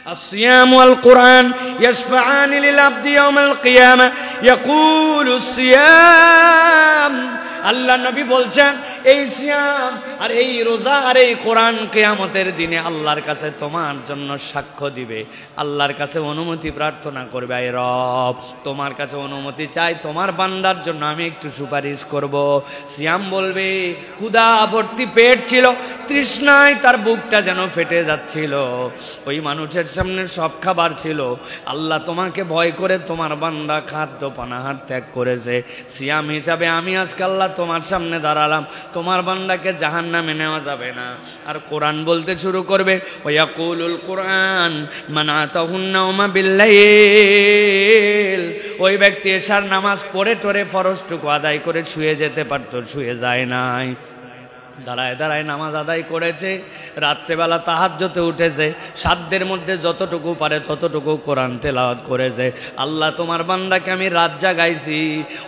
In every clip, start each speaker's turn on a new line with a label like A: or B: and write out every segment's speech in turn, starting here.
A: الصيام والقرآن يشفعان للعبد يوم القيامة يقول الصيام আল্লাহ নবী বলছেন এই সিয়াম আর এই রোজা আর এই কোরআন কিয়ামতের দিনে আল্লাহর কাছে তোমার জন্য সাক্ষ্য দিবে, আল্লাহর কাছে অনুমতি প্রার্থনা করবে, আয় রব তোমার কাছে অনুমতি চাই, তোমার বান্দার জন্য আমি একটু সুপারিশ করব। সিয়াম বলবে ক্ষুধা ভর্তি পেট ছিল, তৃষ্ণায় তার বুকটা যেন ফেটে যাচ্ছিল, ওই মানুষের সামনে সব খাবার ছিল, আল্লাহ তোমাকে ভয় করে তোমার বান্দা খাদ্য পানাহার ত্যাগ করেছে, সিয়াম হিসাবে আমি আজকে আল্লাহ তোমার সামনে দাঁড়ালাম, তোমার বান্দাকে জাহান্নামে নেওয়া যাবে না। আর কোরআন বলতে শুরু করবে ওয়াকুলুল কোরআন মান আতাহুন নাওমা বিল্লাইল, ওই ব্যক্তি এশার নামাজ পড়ে টরে ফরজটুকু আদায় করে শুয়ে যেতে পারতো, শুয়ে যায় নাই, দাঁড়ায় দাঁড়ায় নামাজ আদায় করেছে, রাত্রেবেলা তাহাজ্জুদে উঠেছে, সাধ্যের মধ্যে যতটুকু পারে ততটুকু কোরআন তেলাওয়াত করেছে। আল্লাহ তোমার বান্দাকে আমি রাত জাগাইছি,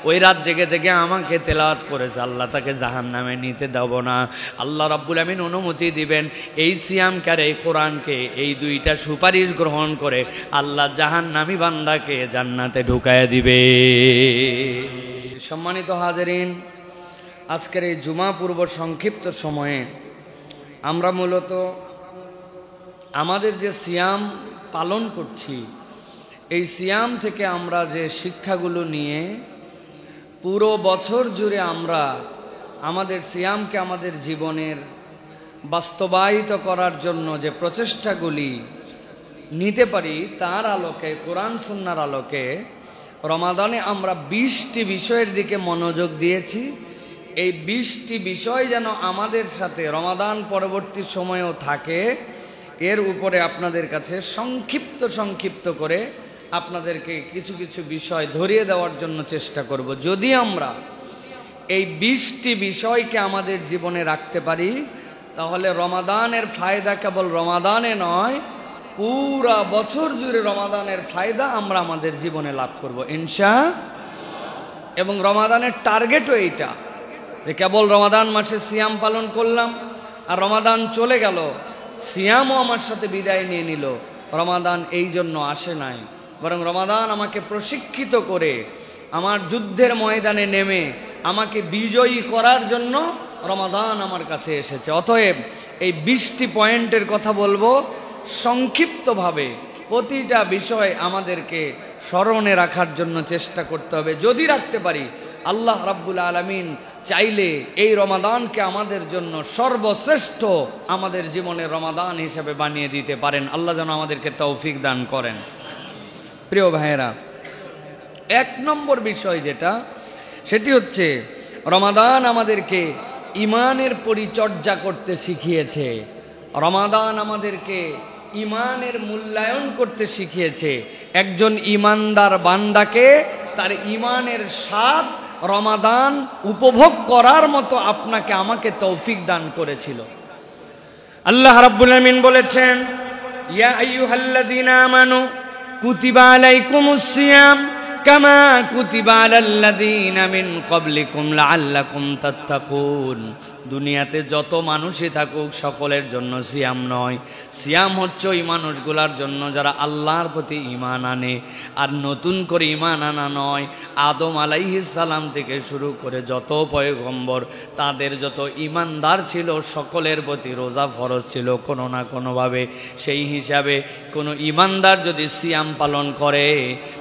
A: ওই রাত জেগে জেগে আমাকে তেলাওয়াত করেছে, আল্লাহ তাকে জাহান্নামে নিতে দেব না। আল্লাহ রাব্বুল আমিন অনুমতি দিবেন এই সিয়ামকে আর এই কোরআনকে, এই দুইটা সুপারিশ গ্রহণ করে আল্লাহ জাহান্নামী বান্দাকে জান্নাতে ঢুকায় দিবে। সম্মানিত হাজেরিন, আজকের এই জুমা পূর্ব সংক্ষিপ্ত সময়ে আমরা মূলত আমাদের যে সিয়াম পালন করছি, এই সিয়াম থেকে আমরা যে শিক্ষাগুলো নিয়ে পুরো বছর জুড়ে আমরা আমাদের সিয়ামকে আমাদের জীবনের বাস্তবায়িত করার জন্য যে প্রচেষ্টাগুলি নিতে পারি, তার আলোকে, কোরআন সুন্নাহর আলোকে রমাদানে আমরা 20টি বিষয়ের দিকে মনোযোগ দিয়েছি। এই 20টি বিষয় যেন আমাদের সাথে রমাদান পরবর্তী সময়েও থাকে, এর উপরে আপনাদের কাছে সংক্ষিপ্ত করে আপনাদেরকে কিছু কিছু বিষয় ধরিয়ে দেওয়ার জন্য চেষ্টা করব। যদি আমরা এই 20টি বিষয়কে আমাদের জীবনে রাখতে পারি, তাহলে রমাদানের ফায়দা কেবল রমাদানে নয়, পুরা বছর জুড়ে রমাদানের ফায়দা আমরা আমাদের জীবনে লাভ করব ইনশাআল্লাহ। এবং রমাদানের টার্গেটও এইটা যে কেবল রমাদান মাসে সিয়াম পালন করলাম আর রমাদান চলে গেল, সিয়ামও আমার সাথে বিদায় নিয়ে নিল। রমাদান এই জন্য আসে নাই, বরং রমাদান আমাকে প্রশিক্ষিত করে আমার যুদ্ধের ময়দানে নেমে আমাকে বিজয়ী করার জন্য রমাদান আমার কাছে এসেছে। অতএব এই 20টি পয়েন্টের কথা বলবো সংক্ষিপ্তভাবে, প্রতিটা বিষয় আমাদেরকে স্মরণে রাখার জন্য চেষ্টা করতে হবে। যদি রাখতে পারি, আল্লাহ রাব্বুল আলামিন চাইলে এই রমাদানকে আমাদের জন্য সর্বশ্রেষ্ঠ আমাদের জীবনের রমাদান হিসেবে বানিয়ে দিতে পারেন। আল্লাহ যেন আমাদেরকে তৌফিক দান করেন। প্রিয় ভাইয়েরা, 1 নম্বর বিষয় যেটা, সেটি হচ্ছে রমাদান আমাদেরকে ইমানের পরিচর্যা করতে শিখিয়েছে। রমাদান আমাদেরকে ইমানের মূল্যায়ন করতে শিখিয়েছে। একজন ইমানদার বান্দাকে তার ইমানের স্বাদ রমাদান উপভোগ করার মতো আপনাকে আমাকে তৌফিক দান করেছিল। আল্লাহ রাব্বুল আমিন বলেছেন, ইয়া আইয়ুহাল্লাযীনা আমানু কুতিবা আলাইকুমুস সিয়াম কামা কুতিবা আলাল্লাযীনা মিন ক্বাবলিকুম লাআল্লাকুম তাত্তাকুন। দুনিয়াতে যত মানুষই থাকুক সকলের জন্য সিয়াম নয়, সিয়াম হচ্ছে ওই মানুষগুলার জন্য যারা আল্লাহর প্রতি ঈমান আনে। আর নতুন করে ঈমান আনা নয়, আদম আলাইহিস সালাম থেকে শুরু করে যত পয়গম্বর, তাদের যত ঈমানদার ছিল সকলের প্রতি রোজা ফরজ ছিল কোনো না কোনোভাবে। সেই হিসাবে কোনো ঈমানদার যদি সিয়াম পালন করে,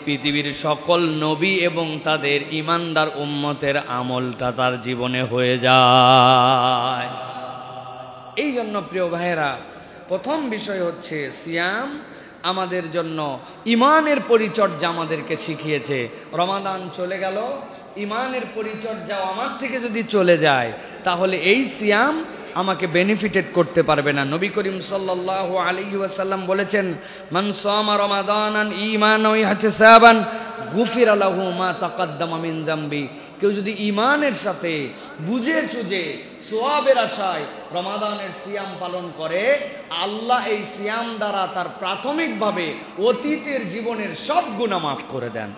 A: পৃথিবীর সকল নবী এবং তাদের ঈমানদার উম্মতের আমলটা তার জীবনে হয়ে যায়। এই জন্য প্রিয় ভাইয়েরা, প্রথম বিষয় হচ্ছে সিয়াম আমাদের জন্য ইমানের পরিচর্যা আমাদেরকে শিখিয়েছে। রমাদান চলে গেল, ইমানের পরিচর্যাও আমার থেকে যদি চলে যায়, তাহলে এই সিয়াম আমাকে বেনিফিটেড করতে পারবে না। নবী করিম সাল্লাল্লাহু আলাইহি ওয়াসাল্লাম বলেছেন, মান সামা রমাদানান ঈমানান ওয়া ইহতিসাবান গুফিরা লাহু মা তাকাদ্দামা মিন যামবি। কেউ যদি ঈমানের সাথে বুঝে সুঝে সওয়াবের আশায় রমাদানের সিয়াম পালন করে, আল্লাহ এই সিয়াম দ্বারা তার প্রাথমিকভাবে অতীতের জীবনের সব গুনাহ মাফ করে দেন।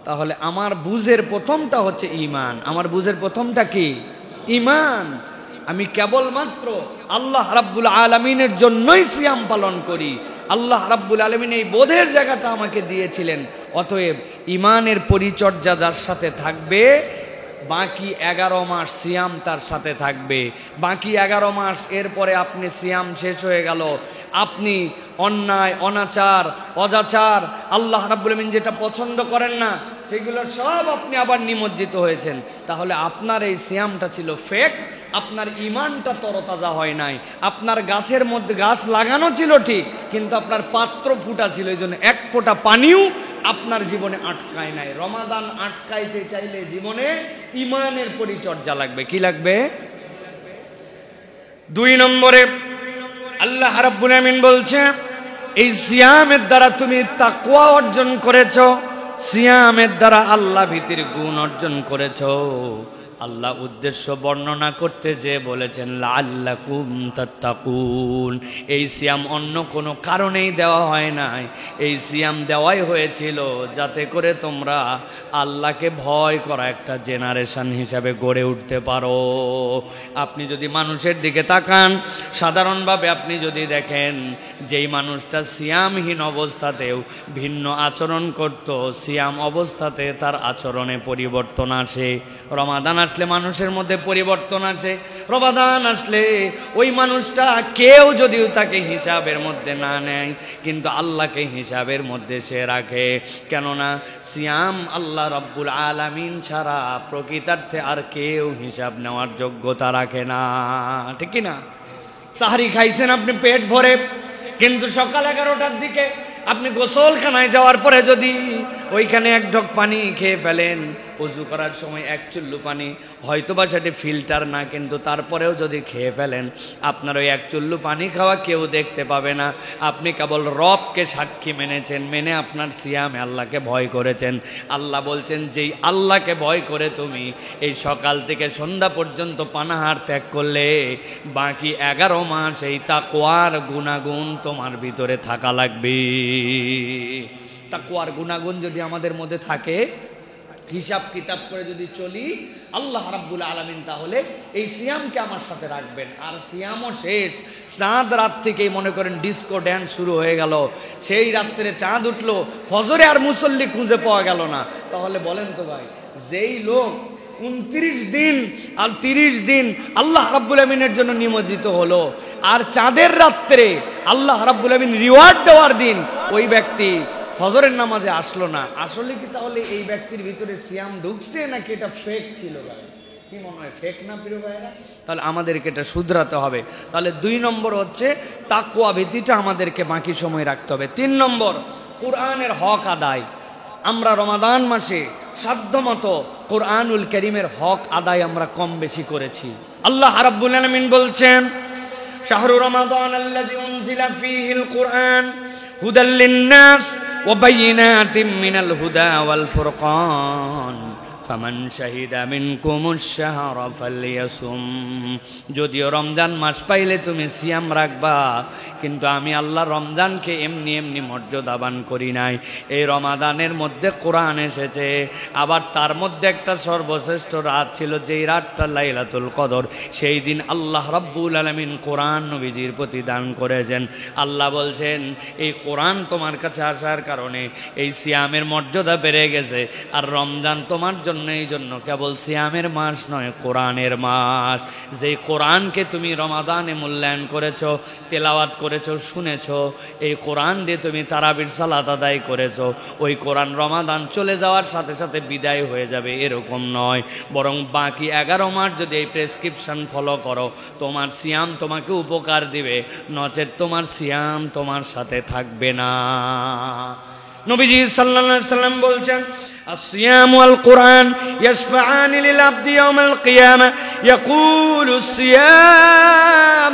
A: তাহলে আমার বুঝের প্রথমটা হচ্ছে ঈমান। আমার বুঝের প্রথমটা কি? ঈমান। আমি কেবলমাত্র আল্লাহ রাব্বুল আলামিনের জন্যই সিয়াম পালন করি, আল্লাহ রাব্বুল আলামিন এই বোধের জায়গাটা আমাকে দিয়েছিলেন। অতএব ইমানের পরিচর্যা যার সাথে থাকবে, বাকি 11 মাস সিয়াম তার সাথে থাকবে। বাকি 11 মাস এরপরে আপনি সিয়াম শেষ হয়ে গেল, আপনি অন্যায়, অনাচার, অজাচার, আল্লাহ রাব্বুল আলামিন যেটা পছন্দ করেন না সেগুলো সব আপনি আবার নিমজ্জিত হয়েছেন। তাহলে আপনার এই সিয়ামটা ছিল ফেক, আপনার ইমানটা তরতাজা হয় নাই। আপনার গাছের মধ্যে গাছ লাগানো ছিল ঠিক, কিন্তু আপনার পাত্র ফুটা ছিল, এই জন্য এক ফোঁটা পানিও আপনার জীবনে আটকায় নাই। রমাদান আটকাইতে চাইলে জীবনে ইমানের পরিচর্যা লাগবে। কি লাগবে? 2 নম্বরে আল্লাহ রাব্বুল আমিন বলছে, এই সিয়ামের দ্বারা তুমি তাকওয়া অর্জন করেছো, সিয়ামের দ্বারা আল্লাহ ভীতির গুণ অর্জন করেছো। আল্লাহ উদ্দেশ্য বর্ণনা করতে যে বলেছেন লাআল্লাকুম তাত্তাকুন। এই সিয়াম অন্য কোনো কারণেই দেওয়া হয় নাই, এই সিয়াম দেওয়াই হয়েছিল যাতে করে তোমরা আল্লাহকে ভয় করা একটা জেনারেশন হিসাবে গড়ে উঠতে পারো। আপনি যদি মানুষের দিকে তাকান, সাধারণভাবে আপনি যদি দেখেন যেই মানুষটা সিয়ামহীন অবস্থাতেও ভিন্ন আচরণ করত, সিয়াম অবস্থাতে তার আচরণে পরিবর্তন আসে। রমাদান আসলে মানুষের মধ্যে পরিবর্তন আছে। রমাদান আসলে ওই মানুষটা কেউ যদিও তাকে হিসাবের মধ্যে না নেয়, কিন্তু আল্লাহকে হিসাবের মধ্যে সে রাখে। কেননা সিয়াম আল্লাহ রাব্বুল আলামিন ছাড়া প্রকৃতার্থে আর কেউ হিসাব নেওয়ার যোগ্যতা রাখে না, ঠিক না? সাহরি খাইছেন আপনি পেট ভরে, কিন্তু সকাল 11টার দিকে আপনি গোসলখানায় যাওয়ার পরে যদি ওইখানে 1 ঢোক পানি খেয়ে ফেলেন, ওযু করার সময় 1 চুল্লু পানি, হয়তোবা সেটি ফিল্টার না, কিন্তু তারপরেও যদি খেয়ে ফেলেন, আপনার ওই 1 চুল্লু পানি খাওয়া কেউ দেখতে পাবে না। আপনি কেবল রবকে সাক্ষী মেনেছেন, মেনে আপনার সিয়ামে আল্লাহকে ভয় করেছেন। আল্লাহ বলছেন, যেই আল্লাহকে ভয় করে তুমি এই সকাল থেকে সন্ধ্যা পর্যন্ত পানাহার ত্যাগ করলে, বাকি 11 মাস এই তাকওয়ার গুণাগুণ তোমার ভিতরে থাকা লাগবে। তাকওয়ার গুণাগুণ যদি আমাদের মধ্যে থাকে, হিসাব কিতাব করে যদি চলি, আল্লাহ রাব্বুল আলামিন তাহলে এই সিয়ামকে আমার সাথে রাখবেন। আর সিয়ামও শেষ, চাঁদ রাত থেকেই মনে করেন ডিস্কো ড্যান্স শুরু হয়ে গেল, সেই রাত্রে চাঁদ উঠলো, ফজরে আর মুসল্লি খুঁজে পাওয়া গেল না। তাহলে বলেন তো ভাই, যেই লোক 29 দিন আর 30 দিন আল্লাহ রাব্বুল আমিনের জন্য নিমজ্জিত হলো, আর চাঁদের রাত্রে আল্লাহ রাব্বুল আমিন রিওয়ার্ড দেওয়ার দিন ওই ব্যক্তি ফজরের নামাজে আসলো না, আসলে কি তাহলে এই ব্যক্তির ভিতরে সিয়াম ঢুকছে নাকি এটা ফেক ছিল? ভাই কি মনে হয়, ফেক না প্রিয় ভাইরা? তাহলে আমাদেরকে এটা শুধরাতে হবে। তাহলে 2 নম্বর হচ্ছে তাকওয়া ভীতিটা আমাদেরকে বাকি সময় রাখতে হবে। 3 নম্বর কোরআনের হক আদায়। আমরা রমাদান মাসে সাধ্যমতো কোরআনুল কারীমের হক আদায় আমরা কম বেশি করেছি। আল্লাহ রাব্বুল আলামিন বলছেন, শাহরু রমাদান আল্লাযী উনজিলা ফীহিল কুরআন হুদাল লিন-নাস ওয়া বাইয়িনাতিম মিনাল হুদা ওয়াল ফুরকান ফামান শাহিদা মিনকুমুশ শাহরা ফালইয়াসুম। যদিও রমজান মাস পাইলে তুমি সিয়াম রাখবা, কিন্তু আমি আল্লাহ রমজানকে এমনি এমনি মর্যাদাবান করি নাই। এই রমাদানের মধ্যে কোরআন এসেছে, আবার তার মধ্যে একটা সর্বশ্রেষ্ঠ রাত ছিল, যেই রাতটা লাইলাতুল কদর। সেই দিন আল্লাহ রাব্বুল আলামিন কোরআন নবীজির প্রতি দান করেছেন। আল্লাহ বলছেন, এই কোরআন তোমার কাছে আসার কারণে এই সিয়ামের মর্যাদা বেড়ে গেছে। আর রমজান তোমার জন্য এই জন্য কেবল সিয়ামের মাস নয়, কোরআনের মাস। যেই কোরআনকে তুমি রমাদানে মূল্যায়ন করেছো, তেলাওয়াত করেছো, শুনেছো, এই কোরআন দিয়ে তুমি তারাবির সালাত আদায় করেছো, ওই কোরআন রমাদান চলে যাওয়ার সাথে সাথে বিদায় হয়ে যাবে এরকম নয়, বরং বাকি 11 মাস যদি এই প্রেসক্রিপশন ফলো করো, তোমার সিয়াম তোমাকে উপকার দিবে, নচেত তোমার সিয়াম তোমার সাথে থাকবে না। নবীজি সাল্লাল্লাহু আলাইহি ওয়াসাল্লাম বলছেন, الصيام والقرآن يشفعان للعبد يوم القيامة يقول الصيام।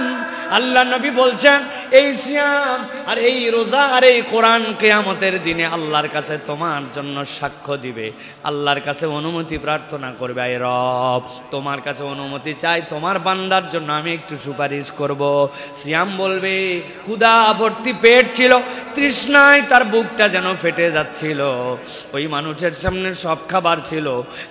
A: আল্লাহ নবী বলছেন, এই সিয়াম আর এই রোজা আর এই কোরআন কিয়ামতের দিনে আল্লাহর কাছে তোমার জন্য সাক্ষ্য দিবে, আল্লাহর কাছে অনুমতি প্রার্থনা করবে, আয় রব তোমার কাছে অনুমতি চাই, তোমার বান্দার জন্য আমি একটু সুপারিশ করব। সিয়াম বলবে, ক্ষুধা ভর্তি পেট ছিল, তৃষ্ণায় তার বুকটা যেন ফেটে যাচ্ছিল। ওই মানুষের সামনে সব খাবার ছিল।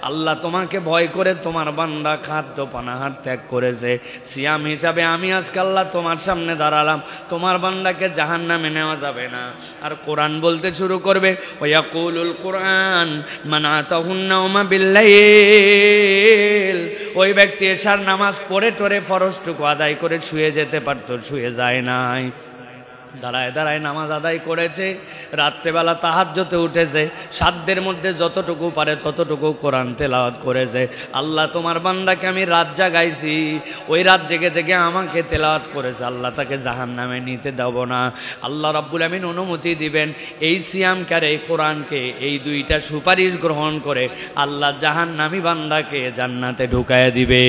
A: আল্লাহ তোমাকে ভয় করে তোমার বান্দা খাদ্য পানাহার ত্যাগ করেছে। সিয়াম হিসাবে আমি আজকে আল্লাহ তোমার সামনে দাঁড়ালাম, তোমার বান্দাকে জাহান্নামে নেওয়া যাবে না। আর কোরআন বলতে শুরু করবে, ওয়াকুলুল কোরআন মান আতাহুন নাওমা বিল্লাইল। ওই ব্যক্তি এশার নামাজ পড়ে টরে ফরজটুকু আদায় করে শুয়ে যেতে পারতো, শুয়ে যায় নাই। দাঁড়ায় দাঁড়ায় নামাজ আদায় করেছে, রাত্রেবেলা তাহাজ্জুদে উঠেছে, সাধ্যের মধ্যে যতটুকু পারে ততটুকু কোরআন তেলাওয়াত করেছে। আল্লাহ তোমার বান্দাকে আমি রাত জাগাইছি, ওই রাত জেগে জেগে আমাকে তেলাওয়াত করেছে, আল্লাহ তাকে জাহান্নামে নিতে দেব না। আল্লাহ রাব্বুল আমিন অনুমতি দিবেন এই সিয়ামকে আর এই কোরআনকে, এই দুইটা সুপারিশ গ্রহণ করে আল্লাহ জাহান্নামী বান্দাকে জান্নাতে ঢুকায় দিবে।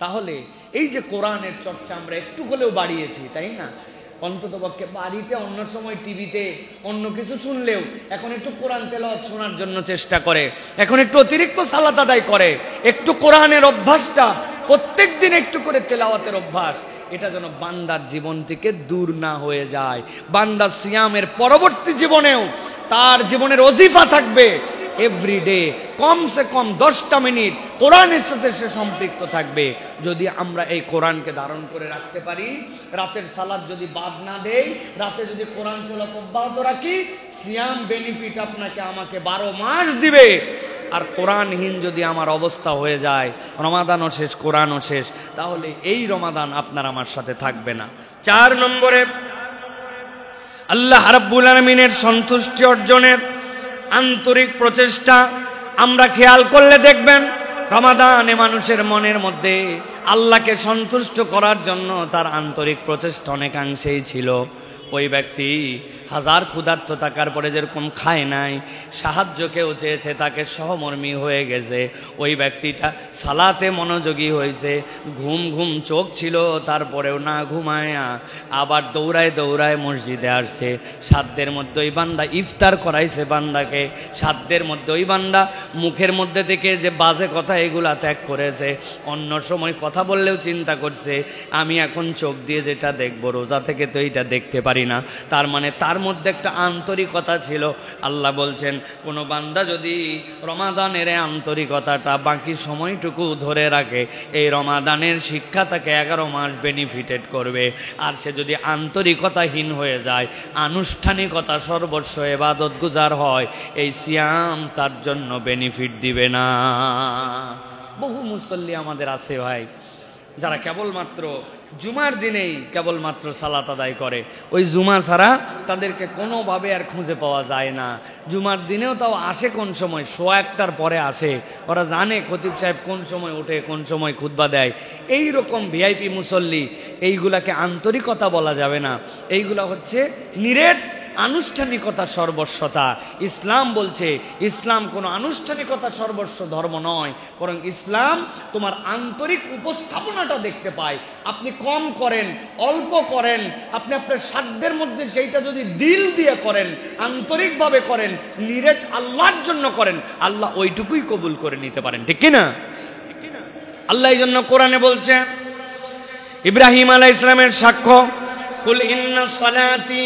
A: তাহলে এই যে কোরআনের চর্চা আমরা একটু হলেও বাড়িয়েছি, তাই না? অন্ততপক্ষে বাড়িতে অন্য সময় টিভিতে অন্য কিছু শুনলেও এখন একটু কোরআন তেলাওয়াত শোনার জন্য চেষ্টা করে, এখন একটু অতিরিক্ত সালাত আদায় করে, একটু কোরআনের অভ্যাসটা প্রত্যেক দিন একটু করে তেলাওয়াতের অভ্যাস, এটা যেন বান্দার জীবন থেকে দূর না হয়ে যায়। বান্দা সিয়ামের পরবর্তী জীবনেও তার জীবনের ওজিফা থাকবে এভরিডে কমসে কম 10টা মিনিট কোরআনের সাথে সে সম্পৃক্ত থাকবে। যদি আমরা এই কোরআনকে ধারণ করে রাখতে পারি, রাতের সালাত যদি বাদ না দেই, রাতে যদি কোরআন তেলাওয়াত অব্যাহত রাখি, সিয়াম বেনিফিট আপনাকে আমাকে 12 মাস দিবে। আর কোরআনহীন যদি আমার অবস্থা হয়ে যায়, রমাদানও শেষ কোরআনও শেষ, তাহলে এই রমাদান আপনার আমার সাথে থাকবে না। 4 নম্বরে আল্লাহ রাব্বুল আলামিনের সন্তুষ্টি অর্জনের আন্তরিক প্রচেষ্টা। আমরা খেয়াল করলে দেখবেন রমাদানে মানুষের মনের মধ্যে আল্লাহকে সন্তুষ্ট করার জন্য তার আন্তরিক প্রচেষ্টা অনেকাংশেই ছিল। ওই ব্যক্তি হাজার ক্ষুধার্ত থাকার পরে যেরকম খায় নাই, সাহায্য কেউ চেয়েছে তাকে সহমর্মী হয়ে গেছে, ওই ব্যক্তিটা সালাতে মনোযোগী হয়েছে, ঘুম ঘুম চোখ ছিল তারপরেও না ঘুমায়া আবার দৌড়ায় দৌড়ায় মসজিদে আসছে। সাধ্যের মধ্যে ওই বান্দা ইফতার করাইছে বান্দাকে, সাধ্যের মধ্যে ওই বান্দা মুখের মধ্যে থেকে যে বাজে কথা এগুলা ত্যাগ করেছে। অন্য সময় কথা বললেও চিন্তা করছে আমি এখন চোখ দিয়ে যেটা দেখবো, রোজা থেকে তো এইটা দেখতে পারি না। তার মানে তার মধ্যে একটা আন্তরিকতা ছিল। আল্লাহ বলছেন কোনো বান্দা যদি রমাদানের আন্তরিকতাটা বাকি সময়টুকু ধরে রাখে, এই রমাদানের শিক্ষা তাকে 11 মাস বেনিফিটেড করবে। আর সে যদি আন্তরিকতাহীন হয়ে যায়, আনুষ্ঠানিকতা সর্বস্ব ইবাদত গুজার হয়, এই সিয়াম তার জন্য বেনিফিট দিবে না। বহু মুসল্লি আমাদের আছে ভাই, যারা কেবলমাত্র জুমার দিনেই কেবলমাত্র সালাত আদায় করে, ওই জুমা ছাড়া তাদেরকে কোনোভাবে আর খুঁজে পাওয়া যায় না। জুমার দিনেও তাও আসে কোন সময়, 1:15টার পরে আসে। ওরা জানে খতিব সাহেব কোন সময় ওঠে, কোন সময় খুতবা দেয়। এই রকম ভিআইপি মুসল্লি, এইগুলাকে আন্তরিকতা বলা যাবে না, এইগুলা হচ্ছে নিরেট আনুষ্ঠানিকতা সর্বস্বতা। ইসলাম বলছে ইসলাম কোনো আনুষ্ঠানিকতা সর্বস্ব ধর্ম নয়, বরং ইসলাম তোমার আন্তরিক উপস্থাপনাটা দেখতে পায়। আপনি কম করেন, অল্প করেন, আপনি আপনার সাধ্যের মধ্যে সেইটা যদি দিল দিয়ে করেন, আন্তরিকভাবে করেন, নিরেট আল্লাহর জন্য করেন, আল্লাহ ওইটুকুই কবুল করে নিতে পারেন, ঠিক কিনা? আল্লাহ এই জন্য কোরআনে বলছে, ইব্রাহিম আলাইহিস সালামের সাক্ষ্য, কুল ইন্না সালাতি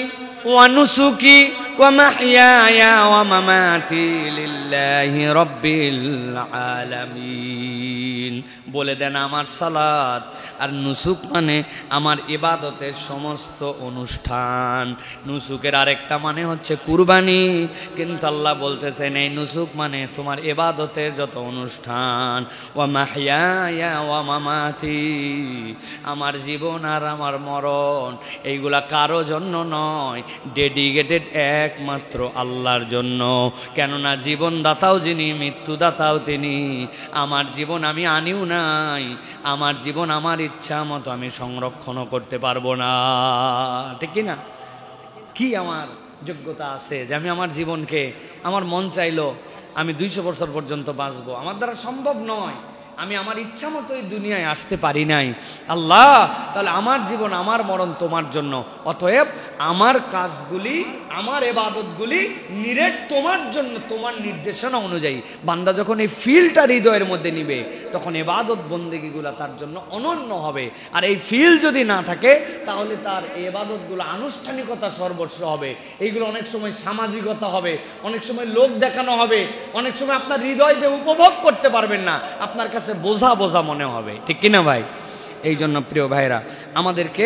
A: ওয়া নুসুকি ওয়া মাহইয়ায়া ওয়া মামাতি লিল্লাহি রাব্বিল আলামিন। বলে দেন আমার সালাত আর নুসুক মানে আমার ইবাদতের সমস্ত অনুষ্ঠান। নুসুকের আরেকটা মানে হচ্ছে কুরবানি, কিন্তু আল্লাহ বলতেছেন এই নুসুক মানে তোমার ইবাদতের যত অনুষ্ঠান। ওয়া মাহইয়ায়া ওয়া মামাতি, আমার জীবন আর আমার মরণ, এইগুলা কারো জন্য নয়, ডেডিকেটেড একমাত্র আল্লাহর জন্য। কেননা জীবনদাতাও যিনি, মৃত্যুদাতাও তিনি। আমার জীবন আমি আনিও নাই, আমার জীবন আমার ইচ্ছা মতো আমি সংরক্ষণও করতে পারবো না, ঠিক না? কি আমার যোগ্যতা আছে যে আমি আমার জীবনকে, আমার মন চাইলো আমি 200 বছর পর্যন্ত বাঁচবো? আমার দ্বারা সম্ভব নয়। আমি আমার ইচ্ছা মতো এই দুনিয়ায় আসতে পারি নাই আল্লাহ, তাহলে আমার জীবন আমার মরণ তোমার জন্য, অতএব আমার কাজগুলি আমার ইবাদতগুলি নিরেট তোমার জন্য, তোমার নির্দেশনা অনুযায়ী। বান্দা যখন এই ফিলটা হৃদয়ের মধ্যে নিবে তখন ইবাদত বন্দেগীগুলা তার জন্য অনন্য হবে। আর এই ফিল যদি না থাকে তাহলে তার ইবাদতগুলো আনুষ্ঠানিকতা সর্বস্ব হবে। এইগুলো অনেক সময় সামাজিকতা হবে, অনেক সময় লোক দেখানো হবে, অনেক সময় আপনার হৃদয় দিয়ে উপভোগ করতে পারবেন না, আপনার কাছে বোঝা বোঝা মনে হবে, ঠিক কিনা ভাই? এই জন্য প্রিয় ভাইরা, আমাদেরকে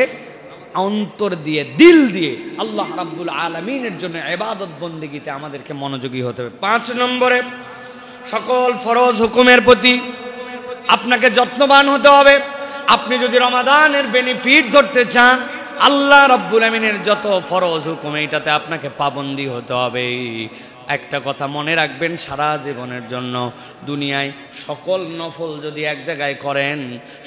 A: অন্তর দিয়ে দিল দিয়ে আল্লাহ রাব্বুল আলামিনের জন্য ইবাদত বন্দেগীতে আমাদেরকে মনোযোগী হতে হবে। 5 নম্বরে, সকল ফরজ হুকুমের প্রতি আপনাকে যত্নবান হতে হবে। আপনি যদি রমাদানের বেনিফিট ধরতে চান, আল্লাহ রাব্বুল আলামিনের যত ফরজ হুকুম এইটাতে আপনাকে পাবন্দী হতে হবে। একটা কথা মনে রাখবেন, সারা জীবনের জন্য দুনিয়ায় সকল নফল যদি এক জায়গায় করেন,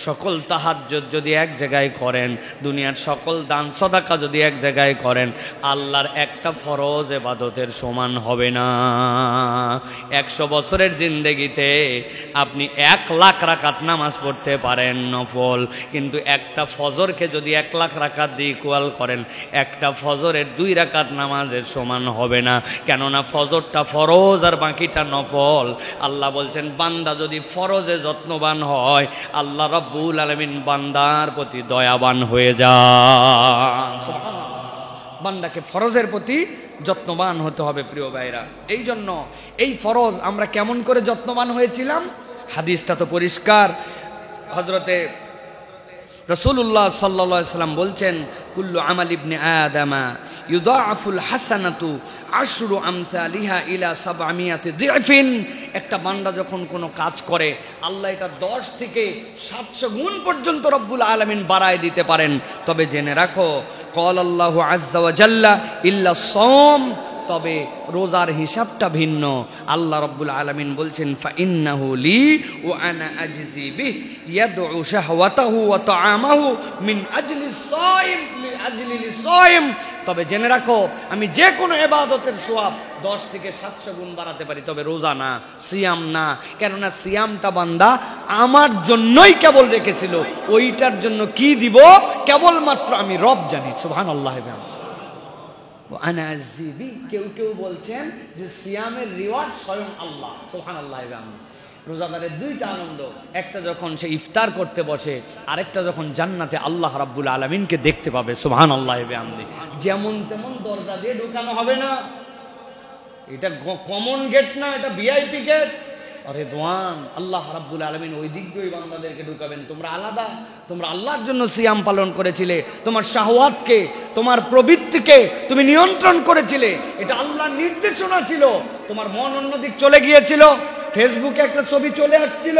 A: সকল তাহাজ্জুদ যদি এক জায়গায় করেন, দুনিয়ার সকল দান সদাকা যদি এক জায়গায় করেন, আল্লাহর একটা ফরজ ইবাদতের সমান হবে না। 100 বছরের জিন্দেগিতে আপনি 1 লাখ রাকাত নামাজ পড়তে পারেন নফল, কিন্তু একটা ফজরকে যদি 1 লাখ রাকাত দিয়ে ইকুয়াল করেন, একটা ফজরের 2 রাকাত নামাজের সমান হবে না। কেননা ফজরটা ফরজ আর বাকিটা নফল। আল্লাহ বলছেন, বান্দা যদি ফরজে যত্নবান হয়, আল্লাহ রাব্বুল আলামিন বান্দার প্রতি দয়াবান হয়ে যান। বান্দাকে ফরজের প্রতি যত্নবান হতে হবে প্রিয় ভাইরা। এই জন্য এই ফরজ আমরা কেমন করে যত্নবান হয়েছিলাম, হাদিসটা তো পরিষ্কার। হযরতে রাসূলুল্লাহ সাল্লাল্লাহু আলাইহি ওয়াসাল্লাম বলছেন, কুল্লু আমাল ইবনে আদামা ইউদাআফুল হাসানাতু আশরু আমসালিহা ইলা 700 দিফিন। একটা বান্দা যখন কোনো কাজ করে, আল্লাহ এটা 10 থেকে 700 গুণ পর্যন্ত রব্বুল আলামিন বাড়ায় দিতে পারেন। তবে জেনে রাখো, ক্বালাল্লাহু আযজা ওয়া জাল্লা ইল্লা সাওম, তবে রোজার হিসাবটা ভিন্ন। আল্লাহ রাব্বুল আলামিন বলছেন, ফা ইন্নাহু লি ওয়া আনা আজজি বিহি ইয়াদউ শাহওয়াতাহু ওয়া তাআমাহু মিন আজলি সাইম লি আজলি লিসাইম। তবে জেনে রাখো, আমি যে কোনো ইবাদতের সওয়াব 10 থেকে 700 গুণ বাড়াতে পারি, তবে রোজা না, সিয়াম না। কেননা সিয়ামটা বান্দা আমার জন্যই কেবল রেখেছিল, ওইটার জন্য কি দিব কেবলমাত্র আমি রব জানি। সুবহানাল্লাহ। কেউ কেউ বলছেন যে সিয়ামের রিওয়ার্ড স্বয়ং আল্লাহ। সুবহানাল্লাহ। রোজাদারের 2টা আনন্দ, একটা যখন সে ইফতার করতে বসে, আরেকটা যখন জান্নাতে আল্লাহ রাব্বুল আলামিনকে দেখতে পাবে। সুবহানাল্লাহ। যেমন তেমন দরজা দিয়ে ঢুকানো হবে না, এটা কমন গেট না, এটা ভিআইপি গেট। আরে দোয়ান আল্লাহ রাব্বুল আলামিন ওই দিক দিয়ে বান্দাদেরকে ঢুকাবেন। তোমরা আলাদা, তোমরা আল্লাহর জন্য সিয়াম পালন করেছিলে, তোমার শাহওয়াতকে, তোমার প্রবৃত্তিকে তুমি নিয়ন্ত্রণ করেছিলে, এটা আল্লাহর নির্দেশনা ছিল। তোমার মন অন্যদিক চলে গিয়েছিল, ফেসবুকে একটা ছবি চলে আসছিল,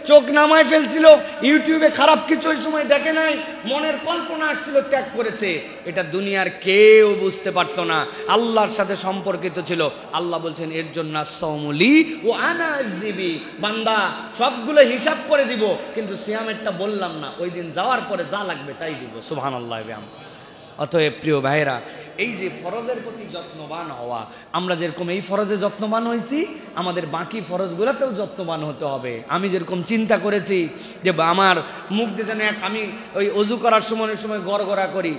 A: চোখ নামায় ফেলছিল, ইউটিউবে খারাপ কিছু ওই সময় দেখে নাই, মনের কল্পনা আসছিল, ত্যাগ করেছে। এটা দুনিয়ার কেউ বুঝতে পারতো না, আল্লাহর সাথে সম্পর্কিত ছিল। আল্লাহ বলছেন, এর জন্য সাওমুলি ও আনা আযজিবি, বান্দা সবগুলো হিসাব করে দিব, কিন্তু সিয়ামেরটা বললাম না, ওই দিন যাওয়ার পরে যা লাগবে তাই দিব। সুবহানাল্লাহ। অতএব প্রিয় ভাইরা, এই যে ফরজের প্রতি যত্নবান হওয়া, আমরা যেরকম এই ফরজে যত্নবান হয়েছি, আমাদের বাকি ফরজগুলোতেও যত্নবান হতে হবে। আমি যেরকম চিন্তা করেছি যে আমার মুখ দিয়ে যেন আমি ওই অজু করার সময় অনেক সময় গড়গড়া করি,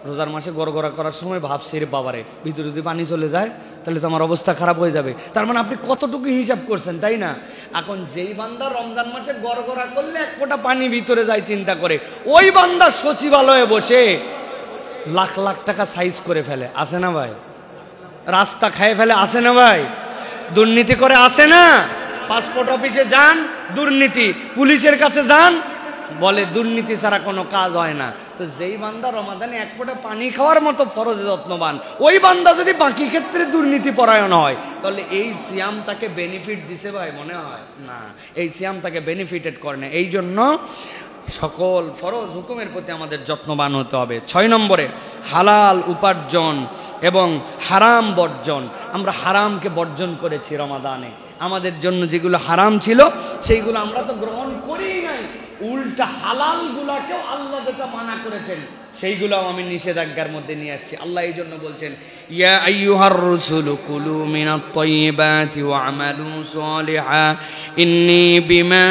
A: রোজার মাসে গড়গড়া করার সময় ভাবছি, রে বাবারে ভিতরে যদি পানি চলে যায় তাহলে তো আমার অবস্থা খারাপ হয়ে যাবে। তার মানে আপনি কতটুকু হিসাব করছেন, তাই না? এখন যেই বান্দা রমজান মাসে গড়গড়া করলে 1 ফোঁটা পানি ভিতরে যায় চিন্তা করে, ওই বান্দা সচিবালয়ে বসে লাখ লাখ টাকা সাইজ করে ফেলে, আছে না ভাই? রাস্তা খায় ফেলে, আছে না ভাই? দুর্নীতি করে, আছে না? পাসপোর্ট অফিসে যান, দুর্নীতি, পুলিশের কাছে যান, বলে দুর্নীতি ছাড়া কোনো কাজ হয় না। তো যেই বান্দা রমাদানে 1 ফোঁটা পানি খাওয়ার মতো ফরজে যত্নবান, ওই বান্দা যদি বাকি ক্ষেত্রে দুর্নীতি পরায়ণ হয়, তাহলে এই সিয়াম তাকে বেনিফিট দিছে ভাই? মনে হয় না, এই সিয়াম তাকে বেনিফিটেড করে না। এই জন্য সকল ফরজ হুকুমের প্রতি আমাদের যত্নবান হতে হবে। 6 নম্বরে, হালাল উপার্জন এবং হারাম বর্জন। আমরা হারামকে বর্জন করেছি রমাদানে, আমাদের জন্য যেগুলো হারাম ছিল সেইগুলো আমরা তো গ্রহণ করিই নাই, উল্টা হালাল গুলাকেও আল্লাহ যেটা মানা করেছেন সেইগুলোও আমি নিষেধাজ্ঞার মধ্যে নিয়ে আসছি। আল্লাহ এই জন্য বলছেন, ইয়া আইয়ুহার রাসূলু কুলু মিনাত তাইয়্যিবাতি ওয়া'মালু সালিহা ইন্নী বিমা